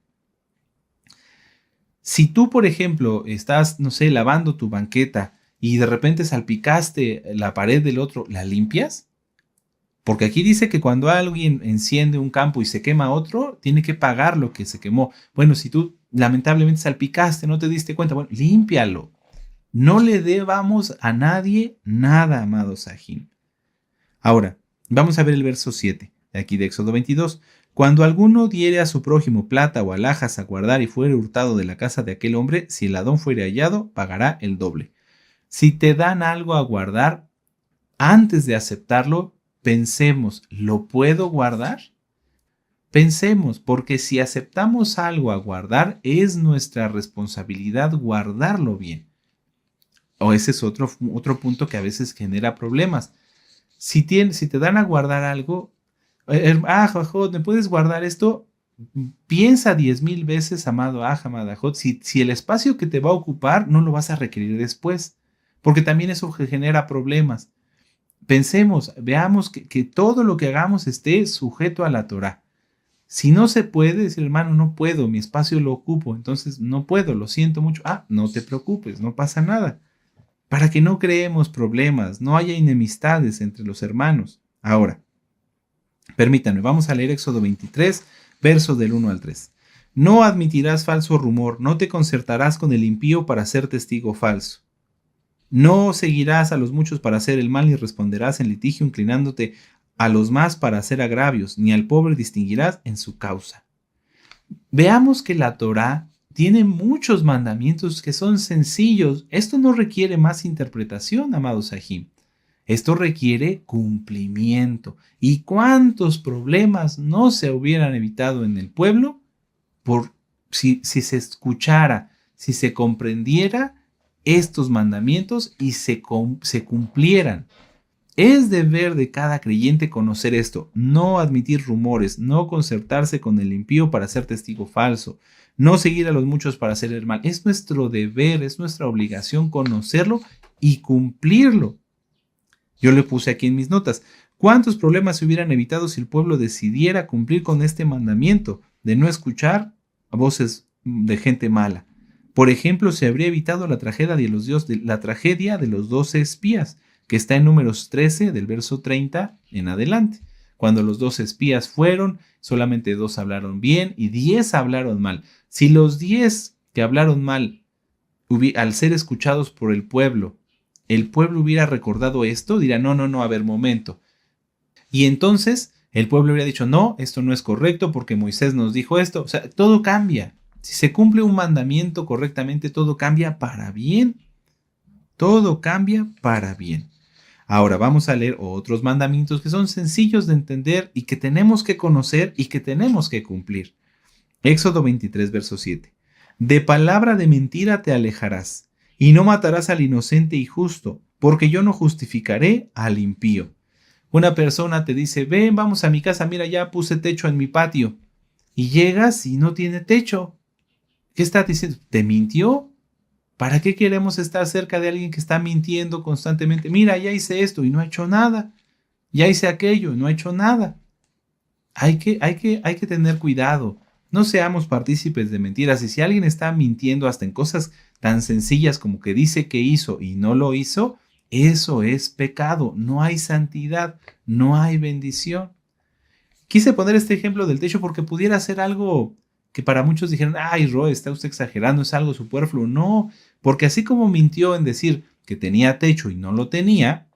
Si tú, por ejemplo, estás, no sé, lavando tu banqueta y de repente salpicaste la pared del otro, ¿la limpias? Porque aquí dice que cuando alguien enciende un campo y se quema otro, tiene que pagar lo que se quemó. Bueno, si tú lamentablemente salpicaste, no te diste cuenta, bueno, límpialo. No le debamos a nadie nada, amado Sahim. Ahora, vamos a ver el verso 7, de aquí de Éxodo 22. Cuando alguno diere a su prójimo plata o alhajas a guardar y fuere hurtado de la casa de aquel hombre, si el ladrón fuere hallado, pagará el doble. Si te dan algo a guardar, antes de aceptarlo, pensemos, ¿lo puedo guardar? Pensemos, porque si aceptamos algo a guardar, es nuestra responsabilidad guardarlo bien. O ese es otro punto que a veces genera problemas. Si te dan a guardar algo, Jajot, ¿me puedes guardar esto? Piensa 10,000 veces, amado amada Jajot, si el espacio que te va a ocupar no lo vas a requerir después, porque también eso genera problemas. Pensemos, veamos que todo lo que hagamos esté sujeto a la Torá. Si no se puede, decir, hermano, no puedo, mi espacio lo ocupo, entonces no puedo, lo siento mucho. No te preocupes, no pasa nada. Para que no creemos problemas, no haya enemistades entre los hermanos. Ahora, permítanme, vamos a leer Éxodo 23, versos del 1 al 3. No admitirás falso rumor, no te concertarás con el impío para ser testigo falso. No seguirás a los muchos para hacer el mal, ni responderás en litigio inclinándote a los más para hacer agravios, ni al pobre distinguirás en su causa. Veamos que la Torá tiene muchos mandamientos que son sencillos. Esto no requiere más interpretación, amados Sahim. Esto requiere cumplimiento. ¿Y cuántos problemas no se hubieran evitado en el pueblo si se escuchara, si se comprendiera estos mandamientos y se cumplieran? Es deber de cada creyente conocer esto, no admitir rumores, no concertarse con el impío para ser testigo falso, no seguir a los muchos para hacer el mal. Es nuestro deber, es nuestra obligación conocerlo y cumplirlo. Yo le puse aquí en mis notas, ¿cuántos problemas se hubieran evitado si el pueblo decidiera cumplir con este mandamiento de no escuchar a voces de gente mala? Por ejemplo, se habría evitado la tragedia de los 12 espías, que está en Números 13, del verso 30 en adelante. Cuando los 12 espías fueron, solamente 2 hablaron bien y 10 hablaron mal. Si los 10 que hablaron mal, al ser escuchados por el pueblo hubiera recordado esto, dirá, no, a ver, momento. Y entonces el pueblo hubiera dicho, no, esto no es correcto porque Moisés nos dijo esto. O sea, todo cambia. Si se cumple un mandamiento correctamente, todo cambia para bien. Todo cambia para bien. Ahora vamos a leer otros mandamientos que son sencillos de entender y que tenemos que conocer y que tenemos que cumplir. Éxodo 23, verso 7. De palabra de mentira te alejarás, y no matarás al inocente y justo, porque yo no justificaré al impío. Una persona te dice, ven, vamos a mi casa, mira, ya puse techo en mi patio. Y llegas y no tiene techo. ¿Qué está diciendo? ¿Te mintió? ¿Para qué queremos estar cerca de alguien que está mintiendo constantemente? Mira, ya hice esto y no he hecho nada. Ya hice aquello y no he hecho nada. Hay que tener cuidado. No seamos partícipes de mentiras. Y si alguien está mintiendo hasta en cosas tan sencillas como que dice que hizo y no lo hizo, eso es pecado. No hay santidad, no hay bendición. Quise poner este ejemplo del techo porque pudiera ser algo que para muchos dijeran, ay, Roy, está usted exagerando, es algo superfluo. No, porque así como mintió en decir que tenía techo y no lo tenía,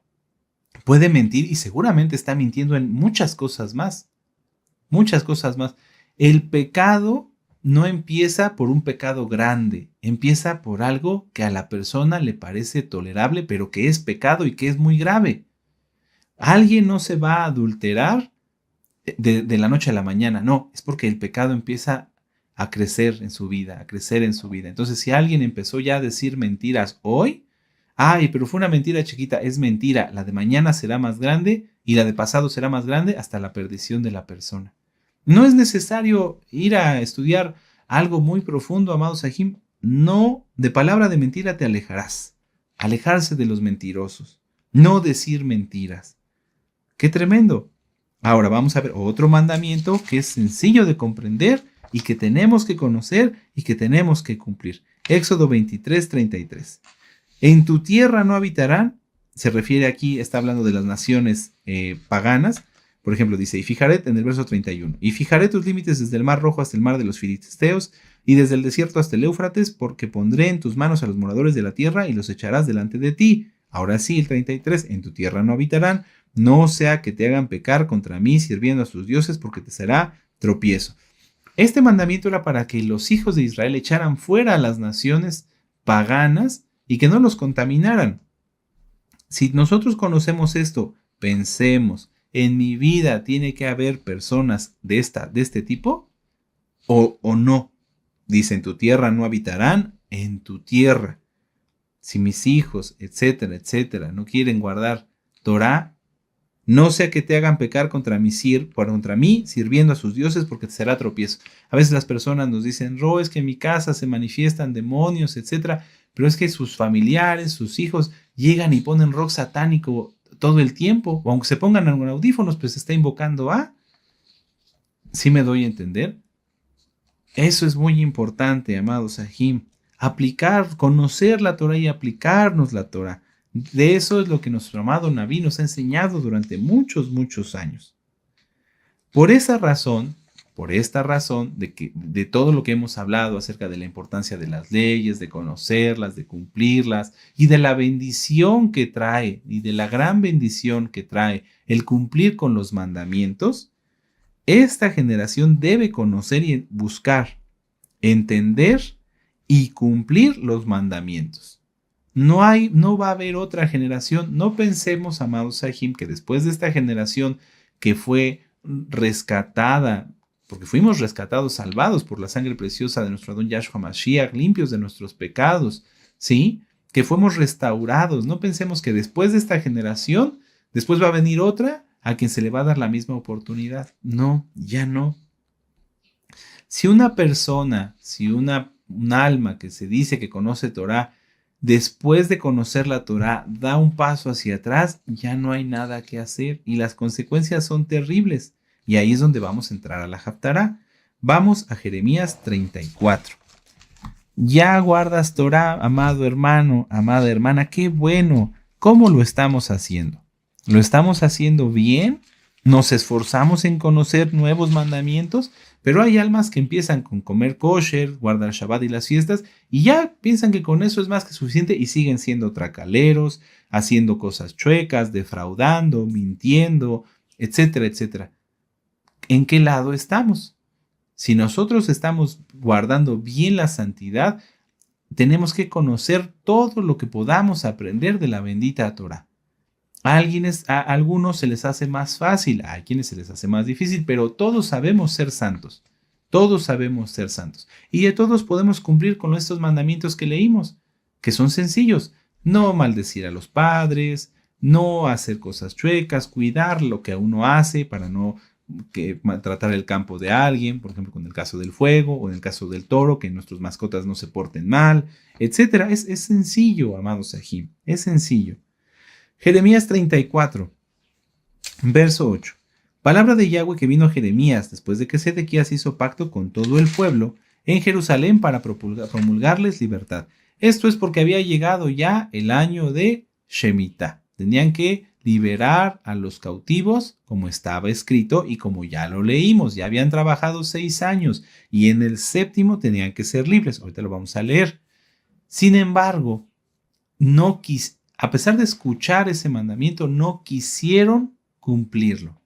puede mentir y seguramente está mintiendo en muchas cosas más. Muchas cosas más. El pecado no empieza por un pecado grande, empieza por algo que a la persona le parece tolerable, pero que es pecado y que es muy grave. Alguien no se va a adulterar de la noche a la mañana, no, es porque el pecado empieza a crecer en su vida, a crecer en su vida. Entonces, si alguien empezó ya a decir mentiras hoy, ay, pero fue una mentira chiquita, es mentira, la de mañana será más grande y la de pasado será más grande hasta la perdición de la persona. No es necesario ir a estudiar algo muy profundo, amado Sahim. No, de palabra de mentira te alejarás. Alejarse de los mentirosos. No decir mentiras. ¡Qué tremendo! Ahora vamos a ver otro mandamiento que es sencillo de comprender y que tenemos que conocer y que tenemos que cumplir. Éxodo 23:33. En tu tierra no habitarán, se refiere aquí, está hablando de las naciones paganas. Por ejemplo, dice, y fijaré en el verso 31, y fijaré tus límites desde el mar rojo hasta el mar de los filisteos, y desde el desierto hasta el Éufrates, porque pondré en tus manos a los moradores de la tierra y los echarás delante de ti. Ahora sí, el 33, en tu tierra no habitarán, no sea que te hagan pecar contra mí sirviendo a sus dioses, porque te será tropiezo. Este mandamiento era para que los hijos de Israel echaran fuera a las naciones paganas y que no los contaminaran. Si nosotros conocemos esto, pensemos, en mi vida tiene que haber personas de este tipo o no. Dice, en tu tierra no habitarán, en tu tierra. Si mis hijos, etcétera, etcétera, no quieren guardar Torah, no sea que te hagan pecar contra mí sirviendo a sus dioses, porque te será tropiezo. A veces las personas nos dicen, es que en mi casa se manifiestan demonios, etcétera, pero es que sus familiares, sus hijos, llegan y ponen rock satánico todo el tiempo, o aunque se pongan en audífonos, pues se está invocando a. ¿Sí me doy a entender? Eso es muy importante, amados Sahim. Aplicar, conocer la Torah y aplicarnos la Torah. De eso es lo que nuestro amado Naví nos ha enseñado durante muchos, muchos años. Por esta razón de todo lo que hemos hablado acerca de la importancia de las leyes, de conocerlas, de cumplirlas y de la bendición que trae y de la gran bendición que trae el cumplir con los mandamientos, esta generación debe conocer y buscar, entender y cumplir los mandamientos. No va a haber otra generación. No pensemos, amados Sahim, que después de esta generación que fue rescatada, porque fuimos rescatados, salvados por la sangre preciosa de nuestro Adón Yahshua Mashiach, limpios de nuestros pecados, ¿sí? Que fuimos restaurados. No pensemos que después de esta generación, después va a venir otra a quien se le va a dar la misma oportunidad. No, ya no. Si una persona, un alma que se dice que conoce Torah, después de conocer la Torah, da un paso hacia atrás, ya no hay nada que hacer y las consecuencias son terribles. Y ahí es donde vamos a entrar a la Haftará. Vamos a Jeremías 34. Ya guardas Torah, amado hermano, amada hermana, qué bueno. ¿Cómo lo estamos haciendo? ¿Lo estamos haciendo bien? ¿Nos esforzamos en conocer nuevos mandamientos? Pero hay almas que empiezan con comer kosher, guardar Shabbat y las fiestas, y ya piensan que con eso es más que suficiente y siguen siendo tracaleros, haciendo cosas chuecas, defraudando, mintiendo, etcétera, etcétera. ¿En qué lado estamos? Si nosotros estamos guardando bien la santidad, tenemos que conocer todo lo que podamos aprender de la bendita Torah. A algunos se les hace más fácil, a quienes se les hace más difícil, pero todos sabemos ser santos. Todos sabemos ser santos. Y de todos podemos cumplir con estos mandamientos que leímos, que son sencillos. No maldecir a los padres, no hacer cosas chuecas, cuidar lo que uno hace para no que maltratar el campo de alguien, por ejemplo, con el caso del fuego o en el caso del toro, que nuestras mascotas no se porten mal, etc. Es sencillo, amados Sahim, es sencillo. Jeremías 34, verso 8. Palabra de Yahweh que vino a Jeremías después de que Sedequías hizo pacto con todo el pueblo en Jerusalén para promulgarles libertad. Esto es porque había llegado ya el año de Shemitah. Tenían que liberar a los cautivos como estaba escrito y como ya lo leímos. Ya habían trabajado 6 años y en el 7º tenían que ser libres. Ahorita lo vamos a leer. Sin embargo, a pesar de escuchar ese mandamiento, no quisieron cumplirlo.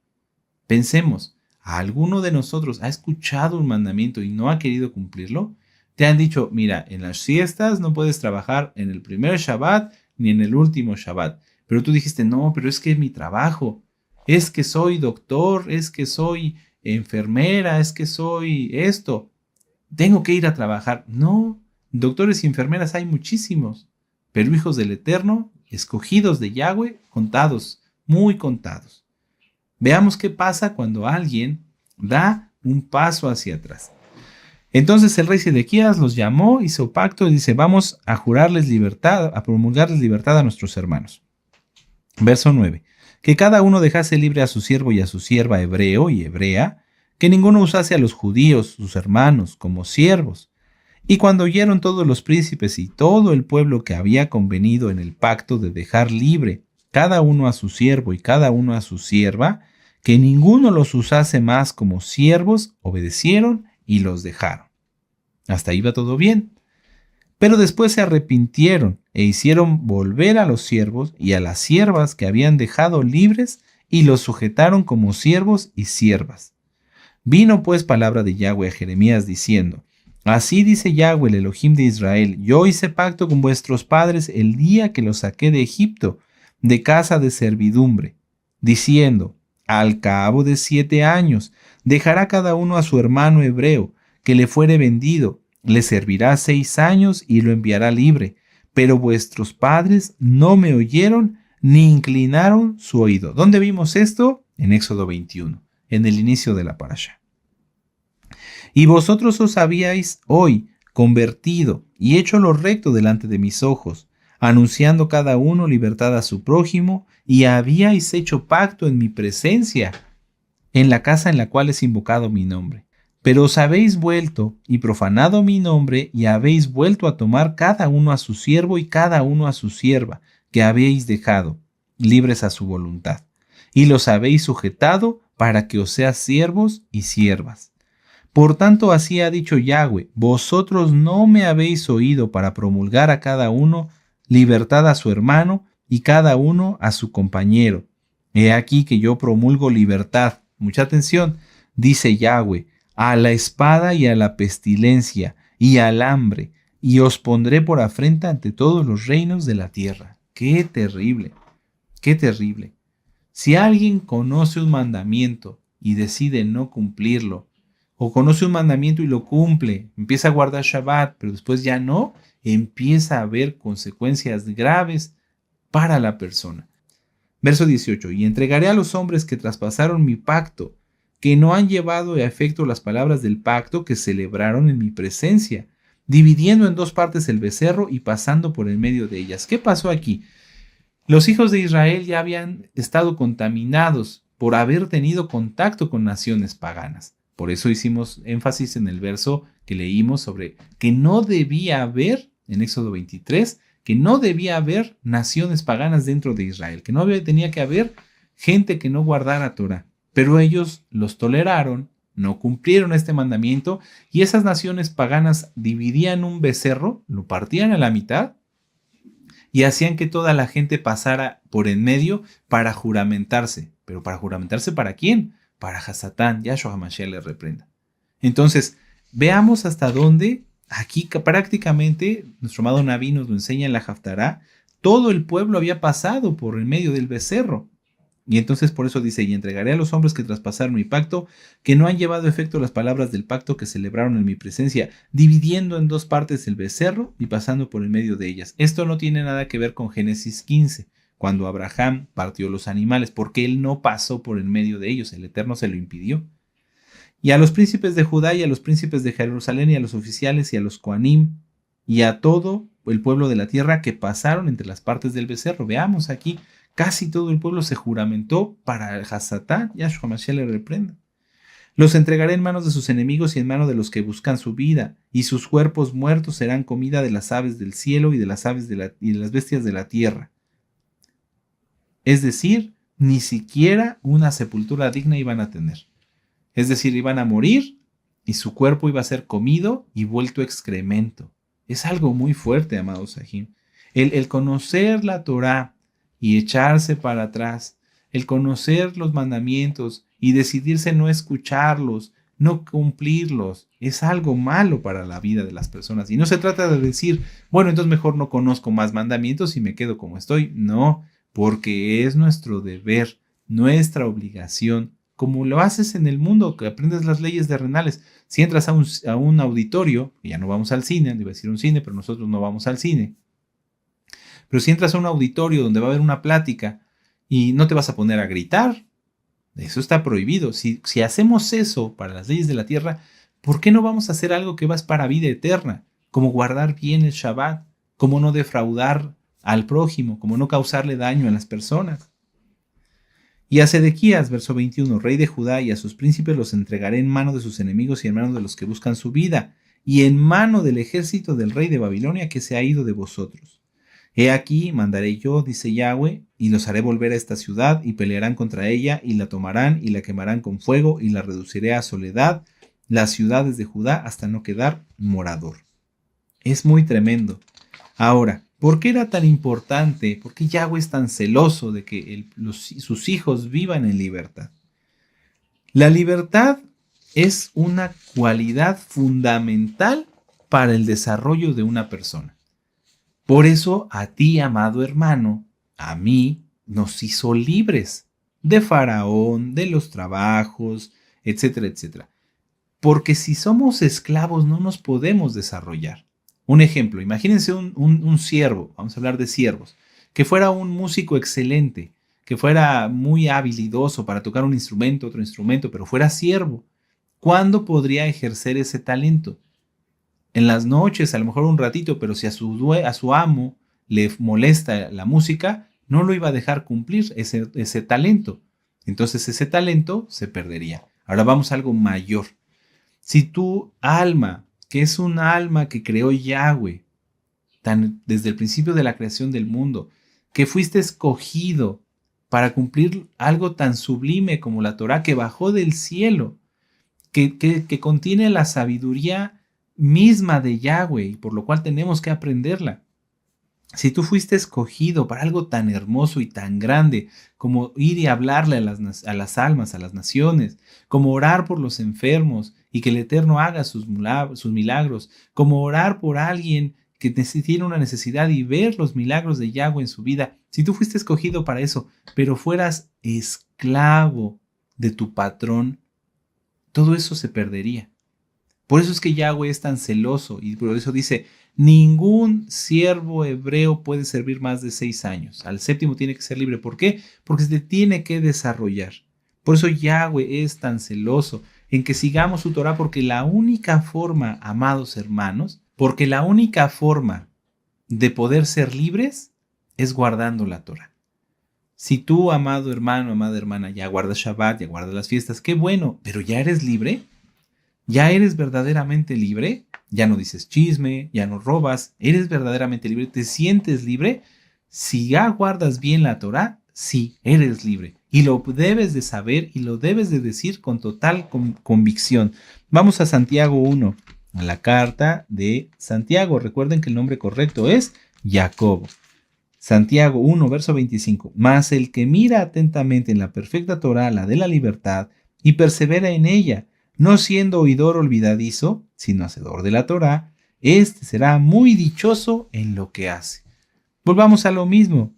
Pensemos, ¿alguno de nosotros ha escuchado un mandamiento y no ha querido cumplirlo? Te han dicho, mira, en las siestas no puedes trabajar en el primer Shabbat ni en el último Shabbat. Pero tú dijiste, no, pero es que es mi trabajo. Es que soy doctor, es que soy enfermera, es que soy esto. Tengo que ir a trabajar. No, doctores y enfermeras hay muchísimos. Pero hijos del Eterno, escogidos de Yahweh, contados, muy contados. Veamos qué pasa cuando alguien da un paso hacia atrás. Entonces el rey Sedequías los llamó, hizo pacto y dice, vamos a jurarles libertad, a promulgarles libertad a nuestros hermanos. Verso 9. Que cada uno dejase libre a su siervo y a su sierva hebreo y hebrea, que ninguno usase a los judíos, sus hermanos, como siervos. Y cuando oyeron todos los príncipes y todo el pueblo que había convenido en el pacto de dejar libre cada uno a su siervo y cada uno a su sierva, que ninguno los usase más como siervos, obedecieron y los dejaron. Hasta ahí va todo bien. Pero después se arrepintieron e hicieron volver a los siervos y a las siervas que habían dejado libres y los sujetaron como siervos y siervas. Vino pues palabra de Yahweh a Jeremías diciendo, así dice Yahweh el Elohim de Israel, yo hice pacto con vuestros padres el día que los saqué de Egipto, de casa de servidumbre, diciendo, al cabo de 7 años dejará cada uno a su hermano hebreo, que le fuere vendido, le servirá 6 años y lo enviará libre. Pero vuestros padres no me oyeron ni inclinaron su oído. ¿Dónde vimos esto? En Éxodo 21, en el inicio de la parasha. Y vosotros os habíais hoy convertido y hecho lo recto delante de mis ojos, anunciando cada uno libertad a su prójimo, y habíais hecho pacto en mi presencia, en la casa en la cual es invocado mi nombre. Pero os habéis vuelto y profanado mi nombre, y habéis vuelto a tomar cada uno a su siervo y cada uno a su sierva, que habéis dejado, libres a su voluntad, y los habéis sujetado para que os sean siervos y siervas. Por tanto, así ha dicho Yahweh, vosotros no me habéis oído para promulgar a cada uno libertad a su hermano y cada uno a su compañero. He aquí que yo promulgo libertad. Mucha atención, dice Yahweh, a la espada y a la pestilencia y al hambre, y os pondré por afrenta ante todos los reinos de la tierra. ¡Qué terrible! ¡Qué terrible! Si alguien conoce un mandamiento y decide no cumplirlo, o conoce un mandamiento y lo cumple, empieza a guardar Shabbat, pero después ya no, empieza a haber consecuencias graves para la persona. Verso 18. Y entregaré a los hombres que traspasaron mi pacto, que no han llevado a efecto las palabras del pacto que celebraron en mi presencia, dividiendo en 2 partes el becerro y pasando por el medio de ellas. ¿Qué pasó aquí? Los hijos de Israel ya habían estado contaminados por haber tenido contacto con naciones paganas. Por eso hicimos énfasis en el verso que leímos sobre que no debía haber, en Éxodo 23, que no debía haber naciones paganas dentro de Israel, que tenía que haber gente que no guardara Torah. Pero ellos los toleraron, no cumplieron este mandamiento, y esas naciones paganas dividían un becerro, lo partían a la mitad y hacían que toda la gente pasara por en medio para juramentarse. ¿Pero para juramentarse para quién? Para Hasatán. Yahshua HaMashiach le reprenda. Entonces, veamos hasta dónde, aquí prácticamente, nuestro amado Naví nos lo enseña en la Haftará, todo el pueblo había pasado por en medio del becerro. Y entonces por eso dice, y entregaré a los hombres que traspasaron mi pacto, que no han llevado efecto las palabras del pacto que celebraron en mi presencia, dividiendo en 2 partes el becerro y pasando por el medio de ellas. Esto no tiene nada que ver con Génesis 15, cuando Abraham partió los animales, porque él no pasó por en medio de ellos, el Eterno se lo impidió. Y a los príncipes de Judá y a los príncipes de Jerusalén y a los oficiales y a los coanim y a todo el pueblo de la tierra que pasaron entre las partes del becerro. Veamos aquí, casi todo el pueblo se juramentó para el Hasatán, Yahshua Mashiach le reprenda. Los entregaré en manos de sus enemigos y en manos de los que buscan su vida, y sus cuerpos muertos serán comida de las aves del cielo y de las aves y de las bestias de la tierra. Es decir, ni siquiera una sepultura digna iban a tener. Es decir, iban a morir y su cuerpo iba a ser comido y vuelto excremento. Es algo muy fuerte, amados Sahim. El conocer la Torá y echarse para atrás, el conocer los mandamientos y decidirse no escucharlos, no cumplirlos, es algo malo para la vida de las personas. Y no se trata de decir, bueno, entonces mejor no conozco más mandamientos y me quedo como estoy. No, porque es nuestro deber, nuestra obligación, como lo haces en el mundo, que aprendes las leyes terrenales. Si entras a un auditorio, y ya no vamos al cine, iba a decir un cine, pero nosotros no vamos al cine. Pero si entras a un auditorio donde va a haber una plática y no te vas a poner a gritar, eso está prohibido. Si hacemos eso para las leyes de la tierra, ¿por qué no vamos a hacer algo que va para vida eterna? Como guardar bien el Shabbat, como no defraudar al prójimo, como no causarle daño a las personas. Y a Sedequías, verso 21, rey de Judá, y a sus príncipes los entregaré en mano de sus enemigos y en mano de los que buscan su vida, y en mano del ejército del rey de Babilonia que se ha ido de vosotros. He aquí, mandaré yo, dice Yahweh, y los haré volver a esta ciudad, y pelearán contra ella, y la tomarán, y la quemarán con fuego, y la reduciré a soledad, las ciudades de Judá, hasta no quedar morador. Es muy tremendo. Ahora, ¿por qué era tan importante? ¿Por qué Yahweh es tan celoso de que sus hijos vivan en libertad? La libertad es una cualidad fundamental para el desarrollo de una persona. Por eso a ti, amado hermano, a mí, nos hizo libres de Faraón, de los trabajos, etcétera, etcétera. Porque si somos esclavos no nos podemos desarrollar. Un ejemplo, imagínense un siervo, vamos a hablar de siervos, que fuera un músico excelente, que fuera muy habilidoso para tocar un instrumento, otro instrumento, pero fuera siervo. ¿Cuándo podría ejercer ese talento? En las noches, a lo mejor un ratito, pero si a su amo le molesta la música, no lo iba a dejar cumplir ese talento. Entonces ese talento se perdería. Ahora vamos a algo mayor. Si tu alma, que es un alma que creó Yahweh, desde el principio de la creación del mundo, que fuiste escogido para cumplir algo tan sublime como la Torá que bajó del cielo, que contiene la sabiduría misma de Yahweh, y por lo cual tenemos que aprenderla. Si tú fuiste escogido para algo tan hermoso y tan grande como ir y hablarle a las almas, a las naciones, como orar por los enfermos y que el Eterno haga sus milagros, como orar por alguien que tiene una necesidad y ver los milagros de Yahweh en su vida, si tú fuiste escogido para eso, pero fueras esclavo de tu patrón, todo eso se perdería. Por eso es que Yahweh es tan celoso y por eso dice, ningún siervo hebreo puede servir más de 6 años. Al séptimo tiene que ser libre. ¿Por qué? Porque se tiene que desarrollar. Por eso Yahweh es tan celoso en que sigamos su Torah, porque la única forma, amados hermanos, porque la única forma de poder ser libres es guardando la Torah. Si tú, amado hermano, amada hermana, ya guardas Shabbat, ya guardas las fiestas, qué bueno, pero ¿ya eres libre? ¿Ya eres verdaderamente libre? Ya no dices chisme, ya no robas, ¿eres verdaderamente libre? ¿Te sientes libre? Si ya guardas bien la Torá, sí, eres libre. Y lo debes de saber y lo debes de decir con total convicción. Vamos a Santiago 1, a la carta de Santiago. Recuerden que el nombre correcto es Jacobo. Santiago 1, verso 25. Mas el que mira atentamente en la perfecta Torá, la de la libertad, y persevera en ella, no siendo oidor olvidadizo, sino hacedor de la Torá, este será muy dichoso en lo que hace. Volvamos a lo mismo.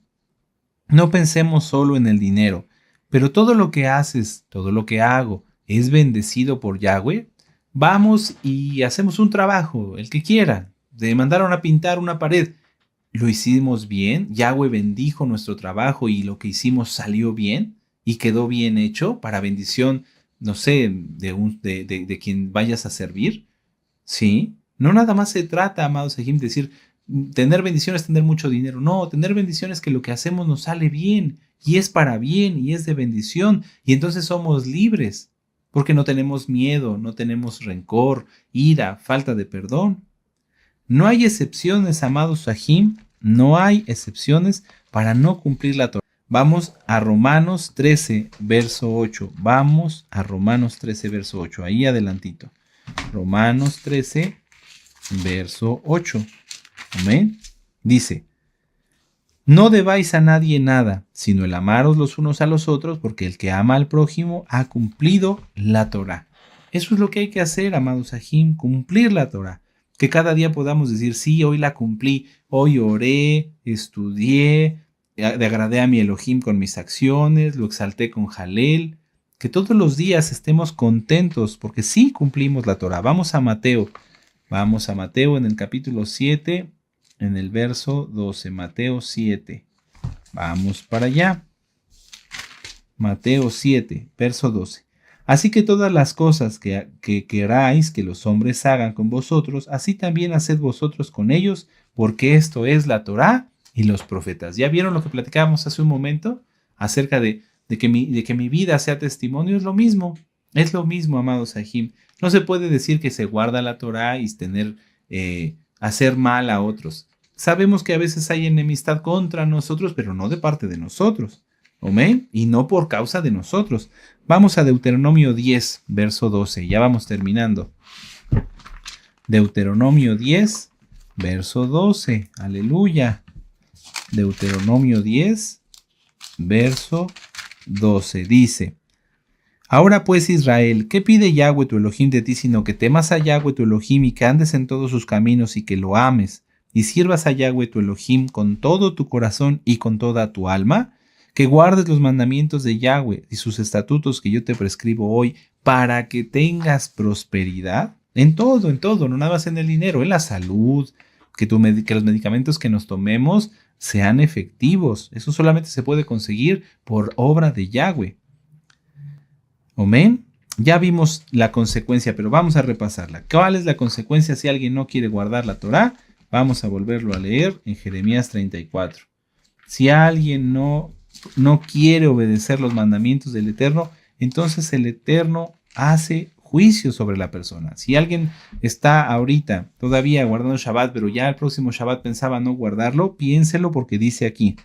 No pensemos solo en el dinero, pero todo lo que haces, todo lo que hago, es bendecido por Yahweh. Vamos y hacemos un trabajo, el que quiera. Te mandaron a pintar una pared. lo hicimos bien, Yahweh bendijo nuestro trabajo y lo que hicimos salió bien y quedó bien hecho para bendición, no sé, de quien vayas a servir. Sí, no nada más se trata, amados Sahim, de decir, tener bendiciones, tener mucho dinero. No, tener bendiciones que lo que hacemos nos sale bien y es para bien y es de bendición y entonces somos libres porque no tenemos miedo, no tenemos rencor, ira, falta de perdón. No hay excepciones, amados Sahim, no hay excepciones para no cumplir la Torah. Vamos a Romanos 13, verso 8. Vamos a Romanos 13, verso 8. Ahí adelantito. Romanos 13, verso 8. Amén. Dice, no debáis a nadie nada, sino el amaros los unos a los otros, porque el que ama al prójimo ha cumplido la Torá. Eso es lo que hay que hacer, amados Sahim, cumplir la Torá. Que cada día podamos decir, sí, hoy la cumplí, hoy oré, estudié, le agradé a mi Elohim con mis acciones, lo exalté con Jalel. Que todos los días estemos contentos porque sí cumplimos la Torá. Vamos a Mateo en el capítulo 7, en el verso 12. Mateo 7. Vamos para allá. Mateo 7, verso 12. Así que todas las cosas que queráis que los hombres hagan con vosotros, así también haced vosotros con ellos, porque esto es la Torá y los profetas. ¿Ya vieron lo que platicábamos hace un momento acerca de que mi vida sea testimonio? Es lo mismo, amados Sahim. No se puede decir que se guarda la Torá y hacer mal a otros. Sabemos que a veces hay enemistad contra nosotros, pero no de parte de nosotros. ¿Amén? Y no por causa de nosotros. Vamos a Deuteronomio 10, verso 12. Ya vamos terminando. Deuteronomio 10, verso 12. Aleluya. Deuteronomio 10, verso 12. Dice, ahora pues Israel, ¿qué pide Yahweh tu Elohim de ti, sino que temas a Yahweh tu Elohim y que andes en todos sus caminos y que lo ames y sirvas a Yahweh tu Elohim con todo tu corazón y con toda tu alma? Que guardes los mandamientos de Yahweh y sus estatutos que yo te prescribo hoy para que tengas prosperidad en todo, no nada más en el dinero, en la salud, que los medicamentos que nos tomemos sean efectivos. Eso solamente se puede conseguir por obra de Yahweh. Amén. Ya vimos la consecuencia, pero vamos a repasarla. ¿Cuál es la consecuencia si alguien no quiere guardar la Torá? Vamos a volverlo a leer en Jeremías 34. Si alguien no quiere obedecer los mandamientos del Eterno, entonces el Eterno hace juicio sobre la persona. Si alguien está ahorita todavía guardando Shabbat, pero ya el próximo Shabbat pensaba no guardarlo, piénselo porque dice aquí.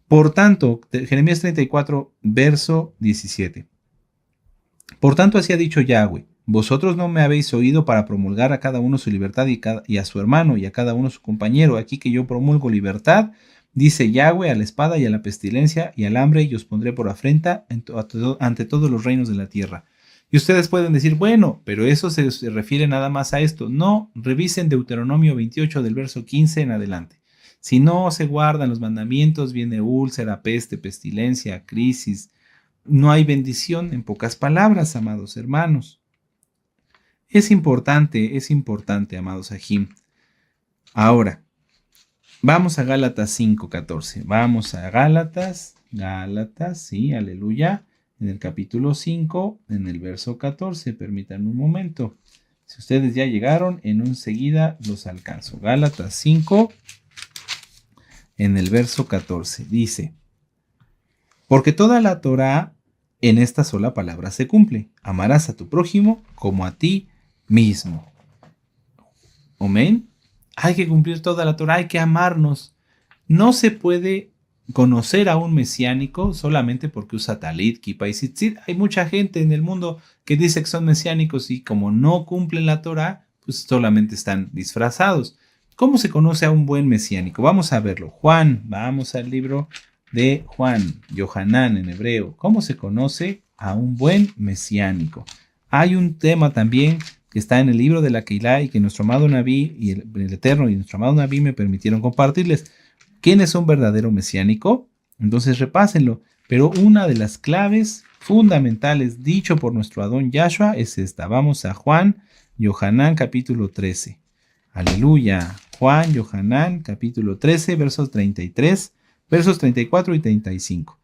Por tanto, Jeremías 34, verso 17. Por tanto, así ha dicho Yahweh, vosotros no me habéis oído para promulgar a cada uno su libertad y a su hermano y a cada uno su compañero. Aquí que yo promulgo libertad, dice Yahweh, a la espada y a la pestilencia y al hambre, y os pondré por afrenta ante todos los reinos de la tierra. Y ustedes pueden decir, bueno, pero eso se refiere nada más a esto. No, revisen Deuteronomio 28 del verso 15 en adelante. Si no se guardan los mandamientos, viene úlcera, peste, pestilencia, crisis. No hay bendición, en pocas palabras, amados hermanos. Es importante, amados Sahim. Ahora, vamos a Gálatas 5:14. Vamos a Gálatas, sí, aleluya. En el capítulo 5, en el verso 14. Permítanme un momento. Si ustedes ya llegaron, enseguida los alcanzo. Gálatas 5, en el verso 14. Dice, porque toda la Torá en esta sola palabra se cumple. Amarás a tu prójimo como a ti mismo. Amén. Hay que cumplir toda la Torá, hay que amarnos. No se puede conocer a un mesiánico solamente porque usa talit, kipa y tzitzit. Hay mucha gente en el mundo que dice que son mesiánicos y como no cumplen la Torá, pues solamente están disfrazados. ¿Cómo se conoce a un buen mesiánico? Vamos a verlo. Juan, vamos al libro de Juan, Yohanan en hebreo. ¿Cómo se conoce a un buen mesiánico? Hay un tema también que está en el libro de la Keilah y que nuestro amado Nabí y el Eterno y nuestro amado Nabí me permitieron compartirles. ¿Quién es un verdadero mesiánico? Entonces repásenlo. Pero una de las claves fundamentales dicho por nuestro Adón Yahshua es esta. Vamos a Juan, Yohanan capítulo 13. Aleluya. Juan, Yohanan, capítulo 13, versos 33, versos 34 y 35.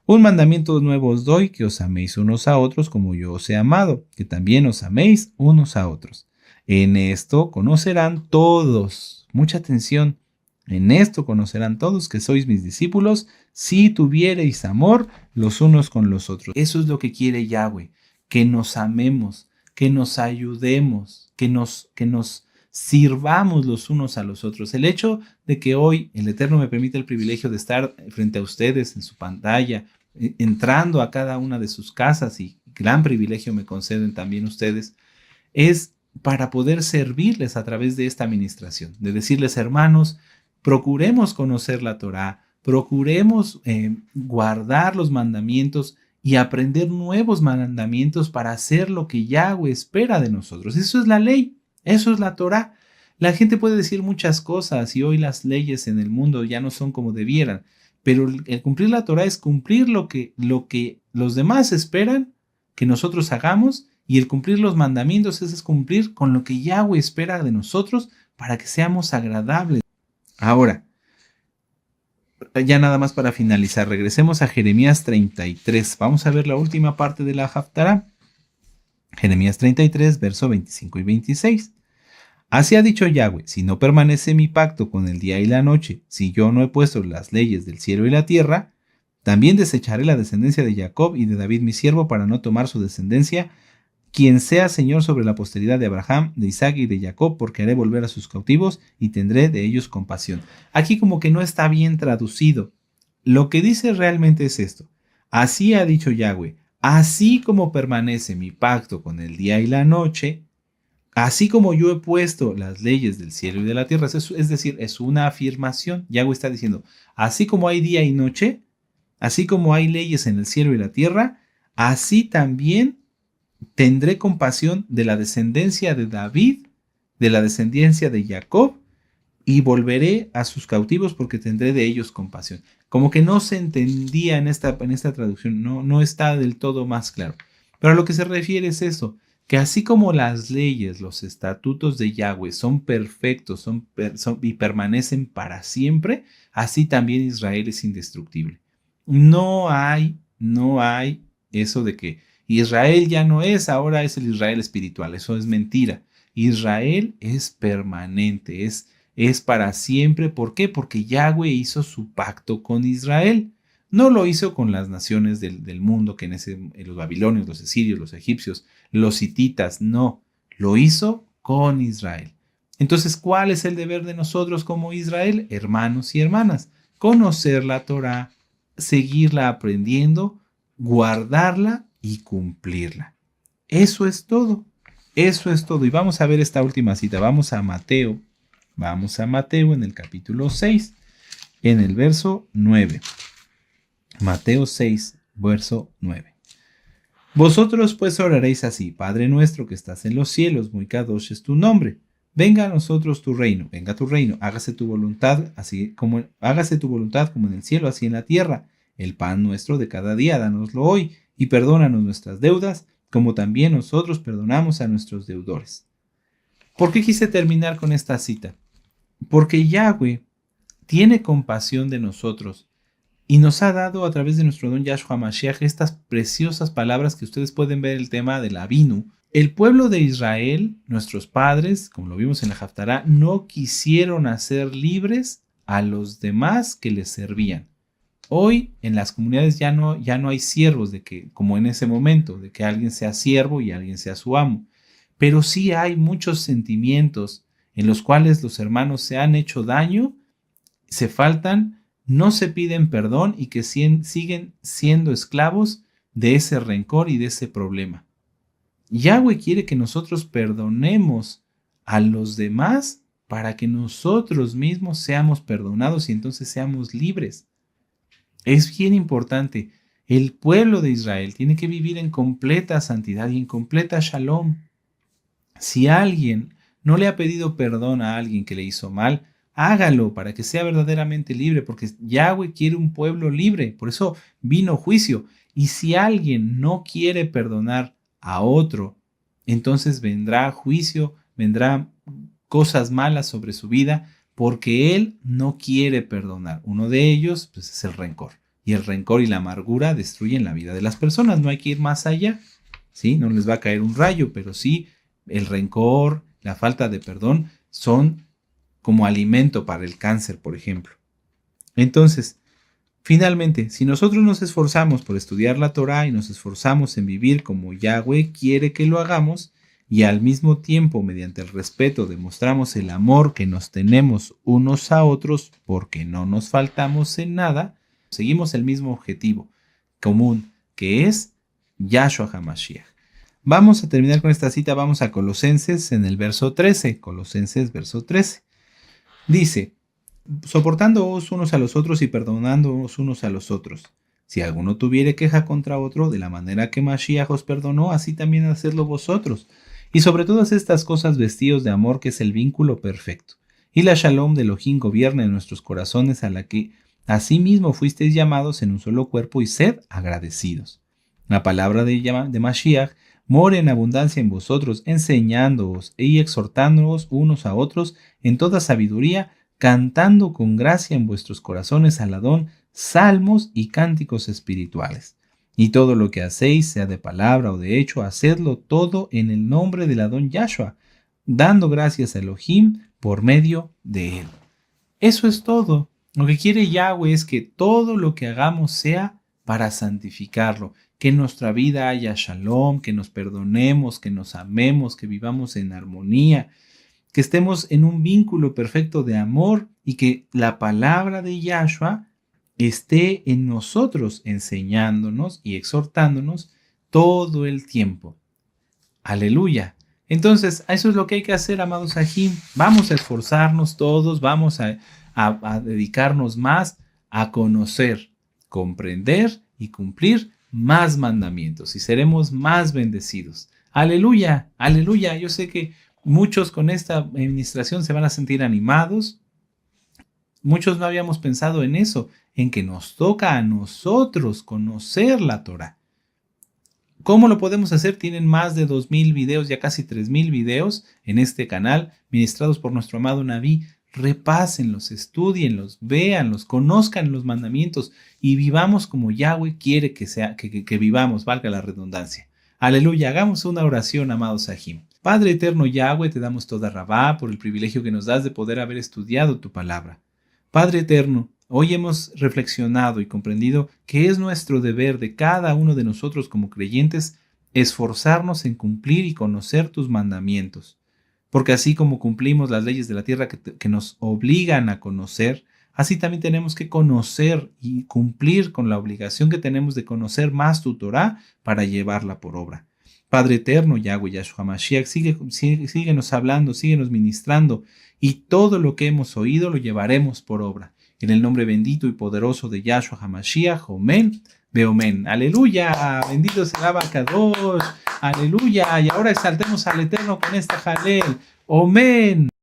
Un mandamiento nuevo os doy, que os améis unos a otros como yo os he amado, que también os améis unos a otros. En esto conocerán todos, mucha atención, en esto conocerán todos que sois mis discípulos, si tuviereis amor los unos con los otros. Eso es lo que quiere Yahweh, que nos amemos, que nos ayudemos, que nos sirvamos los unos a los otros. El hecho de que hoy el Eterno me permite el privilegio de estar frente a ustedes en su pantalla, entrando a cada una de sus casas, y gran privilegio me conceden también ustedes, es para poder servirles a través de esta administración, de decirles, hermanos, procuremos conocer la Torá, procuremos guardar los mandamientos y aprender nuevos mandamientos para hacer lo que Yahweh espera de nosotros. Eso es la ley, eso es la Torá. La gente puede decir muchas cosas y hoy las leyes en el mundo ya no son como debieran, pero el cumplir la Torá es cumplir lo que los demás esperan que nosotros hagamos, y el cumplir los mandamientos es cumplir con lo que Yahweh espera de nosotros para que seamos agradables. Ahora, ya nada más para finalizar, regresemos a Jeremías 33. Vamos a ver la última parte de la Haftará. Jeremías 33, verso 25 y 26. Así ha dicho Yahweh, si no permanece mi pacto con el día y la noche, si yo no he puesto las leyes del cielo y la tierra, también desecharé la descendencia de Jacob y de David mi siervo para no tomar su descendencia, quien sea Señor sobre la posteridad de Abraham, de Isaac y de Jacob, porque haré volver a sus cautivos y tendré de ellos compasión. Aquí como que no está bien traducido. Lo que dice realmente es esto. Así ha dicho Yahweh, así como permanece mi pacto con el día y la noche, así como yo he puesto las leyes del cielo y de la tierra, es decir, es una afirmación. Yahweh está diciendo, así como hay día y noche, así como hay leyes en el cielo y la tierra, así también tendré compasión de la descendencia de David, de la descendencia de Jacob, y volveré a sus cautivos porque tendré de ellos compasión. Como que no se entendía en esta traducción, no está del todo más claro. Pero a lo que se refiere es eso, que así como las leyes, los estatutos de Yahweh son perfectos y permanecen para siempre, así también Israel es indestructible. No hay eso de que Israel ya no es, ahora es el Israel espiritual. Eso es mentira. Israel es permanente, es para siempre. ¿Por qué? Porque Yahweh hizo su pacto con Israel. No lo hizo con las naciones del mundo, que los babilonios, los asirios, los egipcios, los hititas, no. Lo hizo con Israel. Entonces, ¿cuál es el deber de nosotros como Israel? Hermanos y hermanas, conocer la Torá, seguirla aprendiendo, guardarla y cumplirla. Eso es todo. Eso es todo. Y vamos a ver esta última cita. Vamos a Mateo en el capítulo 6, en el verso 9. Mateo 6, verso 9. Vosotros pues oraréis así: Padre nuestro que estás en los cielos, muy kadosh es tu nombre. Venga a nosotros tu reino, venga tu reino, hágase tu voluntad como en el cielo, así en la tierra. El pan nuestro de cada día, dánoslo hoy, y perdónanos nuestras deudas, como también nosotros perdonamos a nuestros deudores. ¿Por qué quise terminar con esta cita? Porque Yahweh tiene compasión de nosotros y nos ha dado a través de nuestro don Yahshua Mashiach estas preciosas palabras que ustedes pueden ver el tema de la Avinu. El pueblo de Israel, nuestros padres, como lo vimos en la Haftará, no quisieron hacer libres a los demás que les servían. Hoy en las comunidades ya no hay siervos, como en ese momento, de que alguien sea siervo y alguien sea su amo. Pero sí hay muchos sentimientos en los cuales los hermanos se han hecho daño, se faltan, no se piden perdón y que siguen siendo esclavos de ese rencor y de ese problema. Yahweh quiere que nosotros perdonemos a los demás para que nosotros mismos seamos perdonados y entonces seamos libres. Es bien importante. El pueblo de Israel tiene que vivir en completa santidad y en completa shalom. Si alguien no le ha pedido perdón a alguien que le hizo mal, hágalo para que sea verdaderamente libre, porque Yahweh quiere un pueblo libre. Por eso vino juicio. Y si alguien no quiere perdonar a otro, entonces vendrá juicio, vendrá cosas malas sobre su vida, porque Él no quiere perdonar. Uno de ellos pues, es el rencor. Y el rencor y la amargura destruyen la vida de las personas. No hay que ir más allá. ¿Sí? No les va a caer un rayo, pero sí el rencor, la falta de perdón son como alimento para el cáncer, por ejemplo. Entonces, finalmente, si nosotros nos esforzamos por estudiar la Torá y nos esforzamos en vivir como Yahweh quiere que lo hagamos, y al mismo tiempo, mediante el respeto, demostramos el amor que nos tenemos unos a otros porque no nos faltamos en nada, seguimos el mismo objetivo común, que es Yahshua HaMashiach. Vamos a terminar con esta cita, vamos a Colosenses en el verso 13, Colosenses verso 13. Dice, soportándoos unos a los otros y perdonándoos unos a los otros. Si alguno tuviere queja contra otro, de la manera que Mashiach os perdonó, así también hacedlo vosotros. Y sobre todas estas cosas vestidos de amor, que es el vínculo perfecto. Y la Shalom de Elohim gobierne en nuestros corazones, a la que asimismo fuisteis llamados en un solo cuerpo, y sed agradecidos. La palabra de Mashiach more en abundancia en vosotros, enseñándoos y exhortándoos unos a otros en toda sabiduría, cantando con gracia en vuestros corazones al Adón salmos y cánticos espirituales. Y todo lo que hacéis, sea de palabra o de hecho, hacedlo todo en el nombre del Adón Yahshua, dando gracias a Elohim por medio de él. Eso es todo. Lo que quiere Yahweh es que todo lo que hagamos sea para santificarlo, que en nuestra vida haya shalom, que nos perdonemos, que nos amemos, que vivamos en armonía, que estemos en un vínculo perfecto de amor y que la palabra de Yahshua esté en nosotros enseñándonos y exhortándonos todo el tiempo. Aleluya. Entonces, eso es lo que hay que hacer, amados Ajim. Vamos a esforzarnos todos, vamos a dedicarnos más a conocer, comprender y cumplir más mandamientos y seremos más bendecidos. Aleluya, aleluya. Yo sé que muchos con esta administración se van a sentir animados. Muchos no habíamos pensado en eso, en que nos toca a nosotros conocer la Torá. ¿Cómo lo podemos hacer? Tienen más de 2,000 videos, ya casi 3,000 videos en este canal, ministrados por nuestro amado Naví. Repásenlos, estudienlos, véanlos, conozcan los mandamientos y vivamos como Yahweh quiere que vivamos, valga la redundancia. Aleluya, hagamos una oración, amados Sahim. Padre eterno Yahweh, te damos toda rabá por el privilegio que nos das de poder haber estudiado tu palabra. Padre eterno, hoy hemos reflexionado y comprendido que es nuestro deber de cada uno de nosotros como creyentes esforzarnos en cumplir y conocer tus mandamientos. Porque así como cumplimos las leyes de la tierra que nos obligan a conocer, así también tenemos que conocer y cumplir con la obligación que tenemos de conocer más tu Torá para llevarla por obra. Padre eterno, Yahweh Yahshua Mashiach, síguenos hablando, síguenos ministrando, y todo lo que hemos oído lo llevaremos por obra. En el nombre bendito y poderoso de Yahshua HaMashiach, Omen, Beomen. Aleluya, bendito sea Abacadosh, aleluya. Y ahora exaltemos al Eterno con esta jalel. Omen.